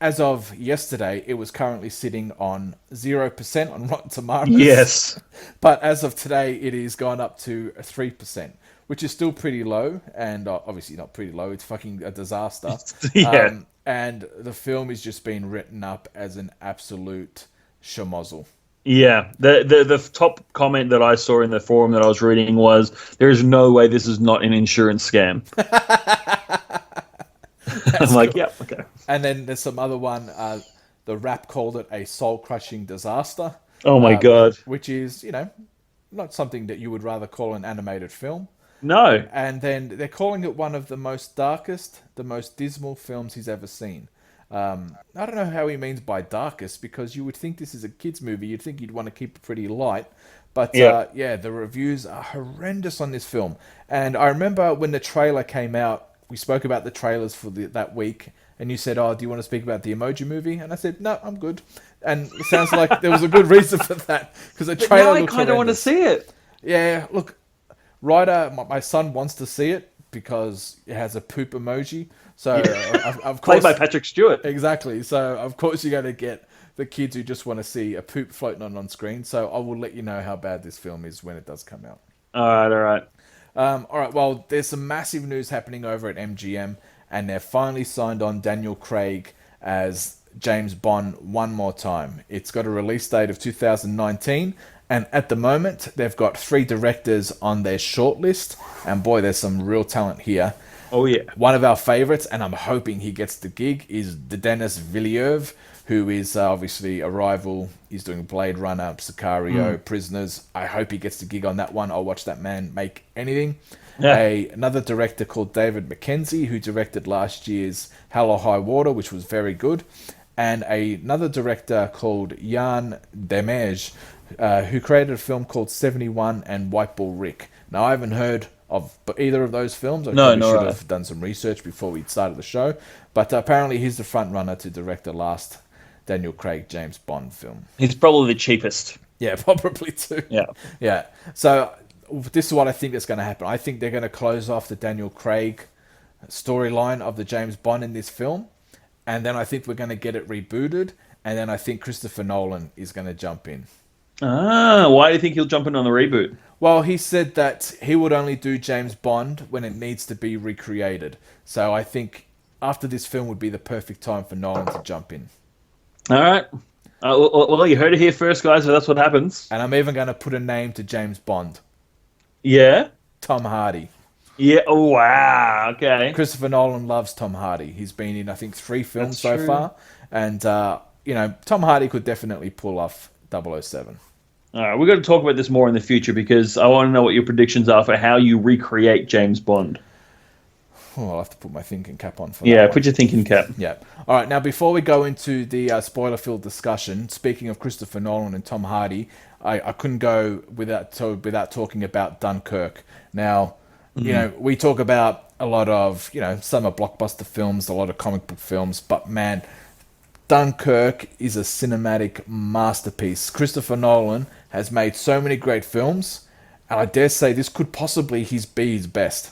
As of yesterday, it was currently sitting on 0% on Rotten Tomatoes. Yes. But as of today, it is gone up to 3%, which is still pretty low. And obviously not pretty low. It's fucking a disaster. Yeah. And the film is just being written up as an absolute schmozzle. Yeah. The top comment that I saw in the forum that I was reading was, there is no way this is not an insurance scam. I'm like, cool. Yeah, okay. And then there's some other one. The Wrap called it a soul-crushing disaster. Oh my god! Which is, not something that you would rather call an animated film. No. And then they're calling it one of the most darkest, the most dismal films he's ever seen. I don't know how he means by darkest, because you would think this is a kids' movie. You'd think you'd want to keep it pretty light. But the reviews are horrendous on this film. And I remember when the trailer came out, we spoke about the trailers for that week, and you said, "Oh, do you want to speak about the Emoji Movie?" And I said, "No, I'm good." And it sounds like there was a good reason for that, because the trailer looks horrendous. I kind of want to see it. Yeah, look, Ryder, my son wants to see it because it has a poop emoji. So, of course, played by Patrick Stewart. Exactly. So, of course, you're going to get the kids who just want to see a poop floating on screen. So, I will let you know how bad this film is when it does come out. All right. All right, well, there's some massive news happening over at MGM, and they've finally signed on Daniel Craig as James Bond one more time. It's got a release date of 2019, and at the moment they've got 3 directors on their shortlist, and boy, there's some real talent here. Oh yeah. One of our favorites, and I'm hoping he gets the gig, is Denis Villeneuve, who is obviously Arrival. He's doing Blade Runner, Sicario, Prisoners. I hope he gets the gig on that one. I'll watch that man make anything. Yeah. Another director called David Mackenzie, who directed last year's Hell or High Water, which was very good. And another director called Jan Demege, who created a film called 71 and White Bull Rick. Now, I haven't heard of either of those films. I should have done some research before we started the show. But apparently he's the front runner to direct the last Daniel Craig James Bond film. He's probably the cheapest. Yeah, probably too. Yeah. So this is what I think is going to happen. I think they're going to close off the Daniel Craig storyline of the James Bond in this film. And then I think we're going to get it rebooted. And then I think Christopher Nolan is going to jump in. Why do you think he'll jump in on the reboot? Well, he said that he would only do James Bond when it needs to be recreated. So I think after this film would be the perfect time for Nolan to jump in. All right. Well, you heard it here first, guys, so that's what happens. And I'm even going to put a name to James Bond. Yeah? Tom Hardy. Yeah. Oh, wow. Okay. Christopher Nolan loves Tom Hardy. He's been in, I think, 3 films so far. And, Tom Hardy could definitely pull off 007. All right. We're going to talk about this more in the future because I want to know what your predictions are for how you recreate James Bond. Oh, I'll have to put my thinking cap on for that. Yeah, put your thinking cap. Yeah. All right, now before we go into the spoiler-filled discussion, speaking of Christopher Nolan and Tom Hardy, I couldn't go without talking about Dunkirk. Now, we talk about a lot of, some are blockbuster films, a lot of comic book films, but man, Dunkirk is a cinematic masterpiece. Christopher Nolan has made so many great films, and I dare say this could possibly be his best.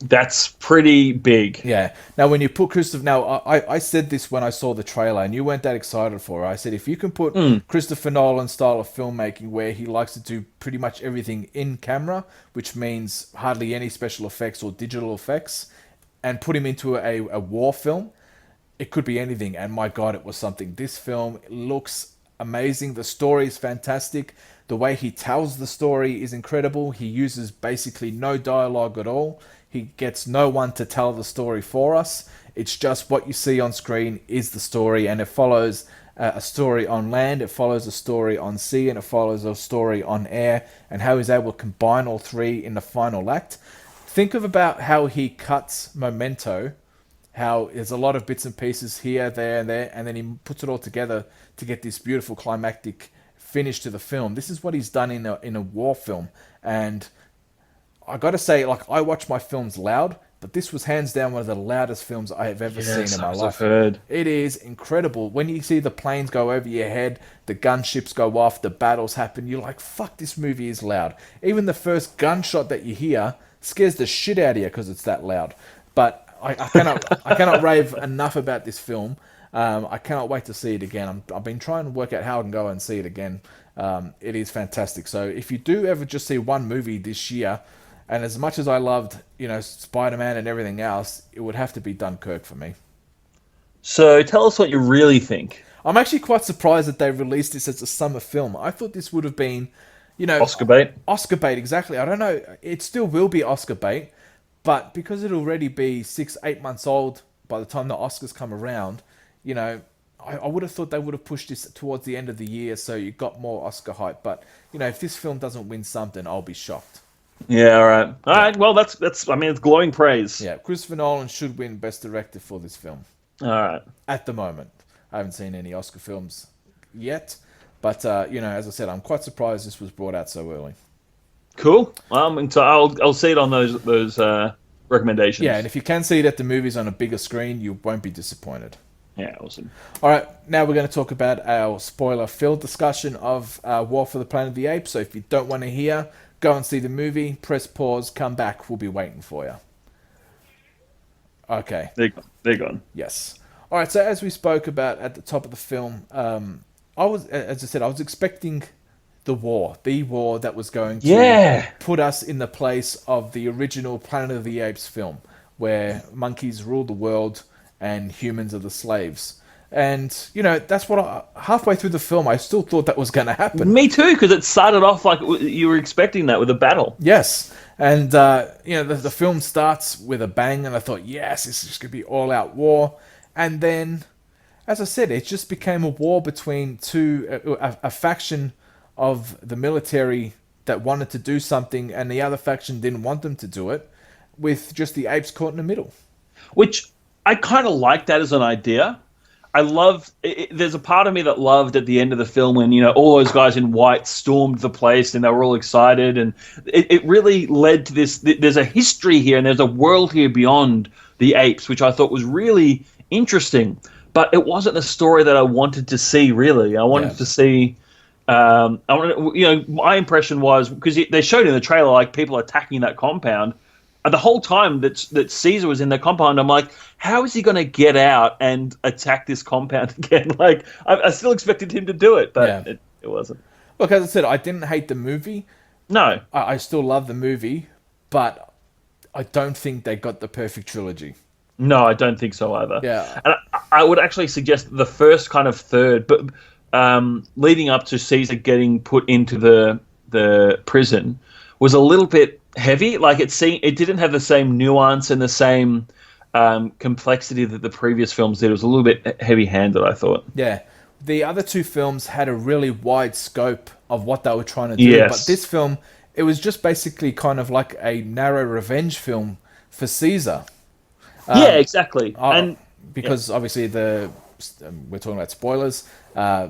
That's pretty big. Yeah. Now, when you put Christopher... Now, I said this when I saw the trailer, and you weren't that excited for it. I said, if you can put Christopher Nolan's style of filmmaking, where he likes to do pretty much everything in camera, which means hardly any special effects or digital effects, and put him into a war film, it could be anything. And my God, it was something. This film looks amazing. The story is fantastic. The way he tells the story is incredible. He uses basically no dialogue at all. He gets no one to tell the story for us. It's just what you see on screen is the story, and it follows a story on land, it follows a story on sea, and it follows a story on air, and how he's able to combine all 3 in the final act. Think about how he cuts Memento, how there's a lot of bits and pieces here, there, and there, and then he puts it all together to get this beautiful climactic finish to the film. This is what he's done in a war film, and I got to say, I watch my films loud, but this was hands down one of the loudest films I have ever seen in my life. I've heard. It is incredible. When you see the planes go over your head, the gunships go off, the battles happen, you're like, fuck, this movie is loud. Even the first gunshot that you hear scares the shit out of you because it's that loud. But I cannot rave enough about this film. I cannot wait to see it again. I've been trying to work out how I can go and see it again. It is fantastic. So if you do ever just see one movie this year, and as much as I loved, Spider-Man and everything else, it would have to be Dunkirk for me. So tell us what you really think. I'm actually quite surprised that they released this as a summer film. I thought this would have been, Oscar bait. Oscar bait, exactly. I don't know. It still will be Oscar bait, but because it'll already be 6-8 months old by the time the Oscars come around, I would have thought they would have pushed this towards the end of the year so you got more Oscar hype. But, if this film doesn't win something, I'll be shocked. Yeah, all right. All right, well, that's it's glowing praise. Yeah, Christopher Nolan should win Best Director for this film. All right. At the moment. I haven't seen any Oscar films yet. But, as I said, I'm quite surprised this was brought out so early. Cool. And so I'll see it on those recommendations. Yeah, and if you can see it at the movies on a bigger screen, you won't be disappointed. Yeah, awesome. All right, now we're going to talk about our spoiler-filled discussion of War for the Planet of the Apes. So if you don't want to hear, go and see the movie, press pause, come back. We'll be waiting for you. Okay. They're gone. Yes. All right, so as we spoke about at the top of the film, I was expecting the war that was going to put us in the place of the original Planet of the Apes film, where monkeys rule the world and humans are the slaves. And, you know, that's what halfway through the film, I still thought that was going to happen. Me too, because it started off like you were expecting that with a battle. Yes. And, you know, the film starts with a bang, and I thought, yes, this is just going to be all-out war. And then, as I said, it just became a war between a faction of the military that wanted to do something, and the other faction didn't want them to do it, with just the apes caught in the middle. Which, I kind of like that as an idea. I love. There's a part of me that loved at the end of the film when, you know, all those guys in white stormed the place and they were all excited, and it really led to this. There's a history here and there's a world here beyond the apes, which I thought was really interesting. But it wasn't the story that I wanted to see. Really, I wanted to see. My impression was, because they showed in the trailer like people attacking that compound. The whole time that Caesar was in the compound, I'm like, how is he going to get out and attack this compound again? Like, I still expected him to do it, but it wasn't. Look, as I said, I didn't hate the movie. No. I still love the movie, but I don't think they got the perfect trilogy. No, I don't think so either. Yeah. And I would actually suggest the first kind of third, but leading up to Caesar getting put into the prison was a little bit heavy. Like, it didn't have the same nuance and the same complexity that the previous films did. It was a little bit heavy-handed, I thought. Yeah. The other two films had a really wide scope of what they were trying to do. Yes. But this film, it was just basically kind of like a narrow revenge film for Caesar. Yeah, exactly. And because obviously we're talking about spoilers,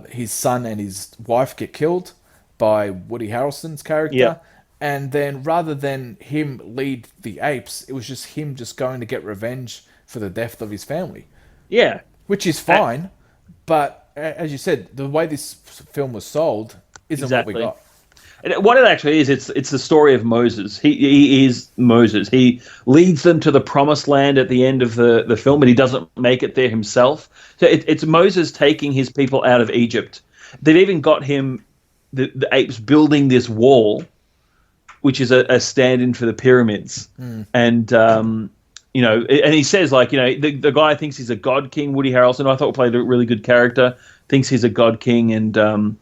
his son and his wife get killed by Woody Harrelson's character. Yeah. And then rather than him lead the apes, it was just him just going to get revenge for the death of his family. Yeah. Which is fine, but as you said, the way this film was sold isn't what we got. And what it actually is, it's the story of Moses. He is Moses. He leads them to the promised land at the end of the film, but he doesn't make it there himself. So it's Moses taking his people out of Egypt. They've even got him, the apes, building this wall, which is a stand-in for the pyramids. And, and he says, like, you know, the guy thinks he's a god king, Woody Harrelson, I thought played a really good character, thinks he's a god king, and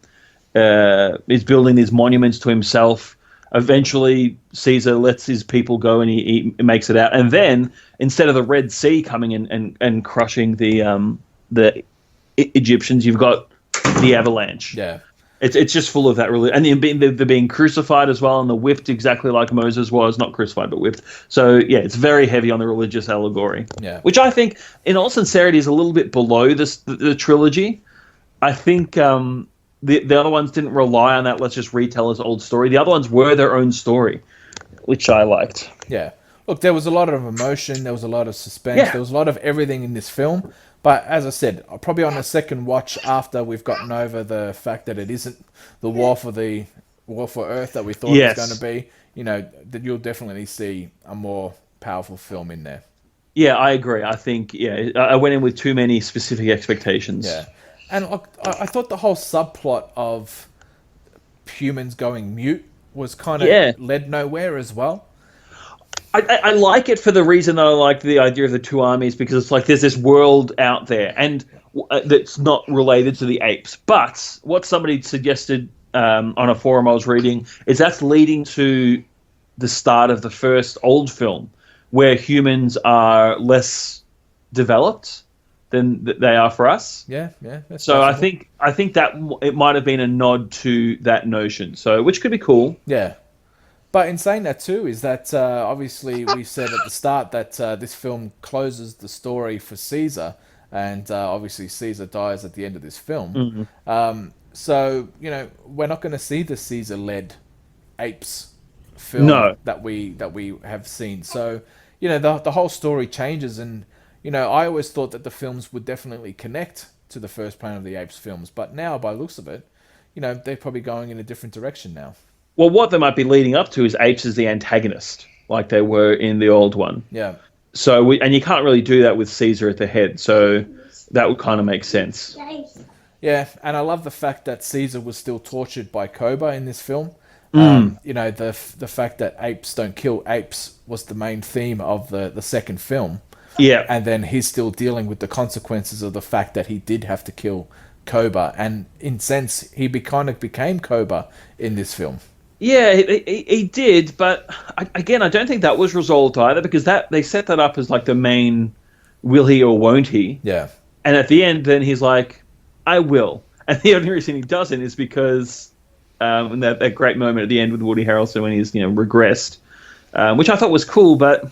is building these monuments to himself. Eventually, Caesar lets his people go and he makes it out. And then, instead of the Red Sea coming in and crushing the Egyptians, you've got the avalanche. Yeah. It's just full of that, really. And they're being crucified as well, and they're whipped exactly like Moses was. Not crucified, but whipped. So, yeah, it's very heavy on the religious allegory. Yeah. Which I think, in all sincerity, is a little bit below the trilogy. I think the other ones didn't rely on that, let's just retell his old story. The other ones were their own story, which I liked. Yeah. Look, there was a lot of emotion. There was a lot of suspense. There was a lot of everything in this film. But as I said, probably on a second watch after we've gotten over the fact that it isn't the war for Earth that we thought it was going to be, you know, that you'll definitely see a more powerful film in there. Yeah, I agree. I think, I went in with too many specific expectations. Yeah. And look, I thought the whole subplot of humans going mute was kind of led nowhere as well. I like it for the reason that I like the idea of the two armies, because it's like there's this world out there and that's not related to the apes. But what somebody suggested on a forum I was reading is that's leading to the start of the first old film, where humans are less developed than they are for us. Yeah. So possible. I think that it might have been a nod to that notion. So, which could be cool. Yeah. But in saying that too, is that obviously we said at the start that this film closes the story for Caesar, and obviously Caesar dies at the end of this film. Mm-hmm. So, you know, we're not going to see the Caesar-led Apes film that we have seen. So, you know, the whole story changes, and, you know, I always thought that the films would definitely connect to the first Planet of the Apes films, but now, by the looks of it, you know, they're probably going in a different direction now. Well, what they might be leading up to is Apes as the antagonist, like they were in the old one. Yeah. So, and you can't really do that with Caesar at the head, so that would kind of make sense. Yeah, and I love the fact that Caesar was still tortured by Koba in this film. You know, the fact that apes don't kill apes was the main theme of the second film. Yeah. And then he's still dealing with the consequences of the fact that he did have to kill Koba. And in sense, he kind of became Koba in this film. Yeah, he did, but again, I don't think that was resolved either, because they set that up as like the main will he or won't he. Yeah. And at the end, then he's like, I will. And the only reason he doesn't is because that great moment at the end with Woody Harrelson when he's regressed, which I thought was cool, but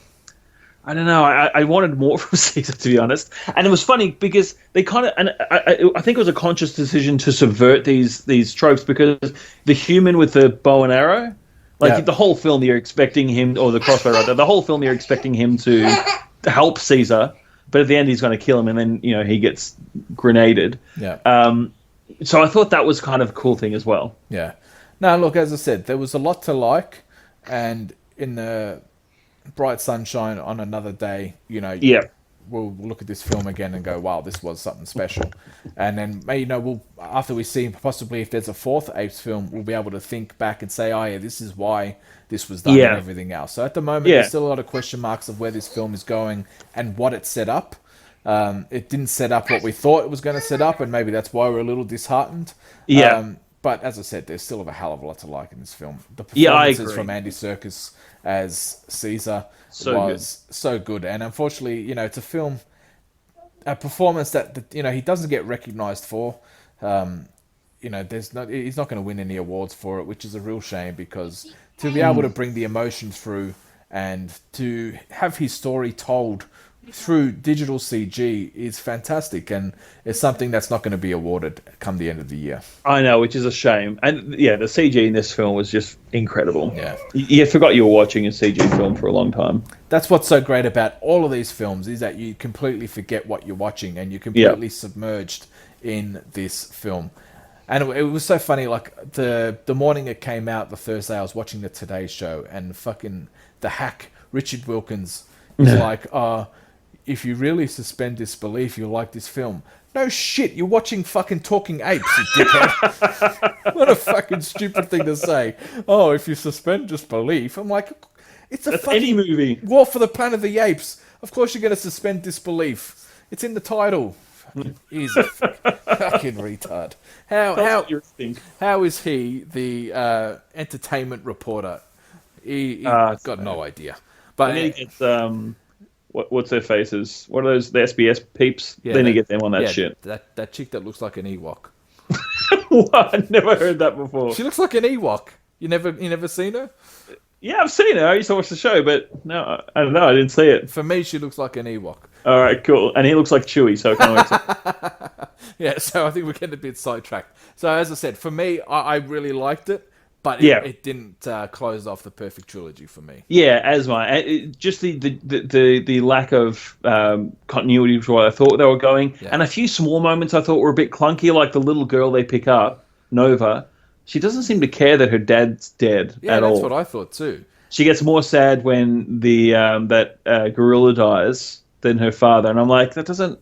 I don't know. I wanted more from Caesar, to be honest. And it was funny because they kind of, and I think it was a conscious decision to subvert these tropes, because the human with the bow and arrow, the whole film you're expecting him, or the crossbow rather, the whole film you're expecting him to help Caesar, but at the end he's going to kill him, and then he gets grenaded. Yeah. So I thought that was kind of a cool thing as well. Yeah. No, look, as I said, there was a lot to like, and in the bright sunshine on another day, we'll look at this film again and go, wow, this was something special. And then, we'll, after we see possibly if there's a fourth Apes film, we'll be able to think back and say, oh yeah, this is why this was done and everything else. So at the moment, there's still a lot of question marks of where this film is going and what it set up. It didn't set up what we thought it was going to set up, and maybe that's why we're a little disheartened. Yeah. But as I said, there's still a hell of a lot to like in this film. The performances from Andy Serkis as Caesar was so good. And unfortunately, it's a performance that he doesn't get recognized for. He's not going to win any awards for it, which is a real shame, because to be able to bring the emotion through and to have his story told through digital CG is fantastic, and it's something that's not going to be awarded come the end of the year. I know, which is a shame. And the CG in this film was just incredible. Yeah, you forgot you were watching a CG film for a long time. That's what's so great about all of these films, is that you completely forget what you're watching, and you're completely submerged in this film. And it was so funny, like the morning it came out, the Thursday, I was watching the Today Show, and fucking the hack Richard Wilkins was like, if you really suspend disbelief, you'll like this film. No shit, you're watching fucking Talking Apes, you dickhead. What a fucking stupid thing to say. Oh, if you suspend disbelief. I'm like, it's a fucking any movie. War for the Planet of the Apes. Of course you're going to suspend disbelief. It's in the title. He's a fucking retard. How is he the entertainment reporter? He's got no idea. But he gets what's their faces? What are those? The SBS peeps. Yeah, then you get them on that shit. That chick that looks like an Ewok. What? I've never heard that before. She looks like an Ewok. You never seen her? Yeah, I've seen her. I used to watch the show, but no, I don't know. I didn't see it. For me, she looks like an Ewok. All right, cool. And he looks like Chewie, so I can't wait to... Yeah, so I think we're getting a bit sidetracked. So as I said, for me, I really liked it. But it didn't close off the perfect trilogy for me. Yeah, as my just the lack of continuity to what I thought they were going, and a few small moments I thought were a bit clunky, like the little girl they pick up, Nova. She doesn't seem to care that her dad's dead at all. Yeah, that's what I thought too. She gets more sad when the gorilla dies than her father, and I'm like, that doesn't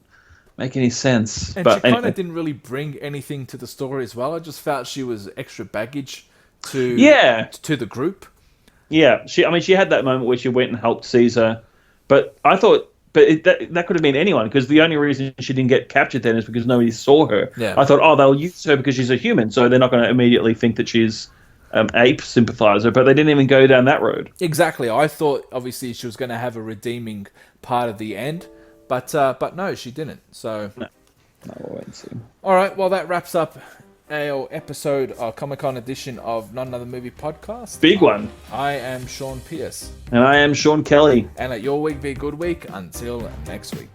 make any sense. And she kind of didn't really bring anything to the story as well. I just felt she was extra baggage to the group. Yeah, she had that moment where she went and helped Caesar, but I thought, that could have been anyone, because the only reason she didn't get captured then is because nobody saw her. Yeah. I thought, they'll use her because she's a human, so they're not going to immediately think that she's ape sympathizer, but they didn't even go down that road. Exactly. I thought obviously she was going to have a redeeming part at the end, but no, she didn't. So no, we'll wait and see. All right, well that wraps up our episode, our Comic-Con edition of Not Another Movie Podcast. Big one. I am Sean Pierce. And I am Sean Kelly. And let your week be a good week until next week.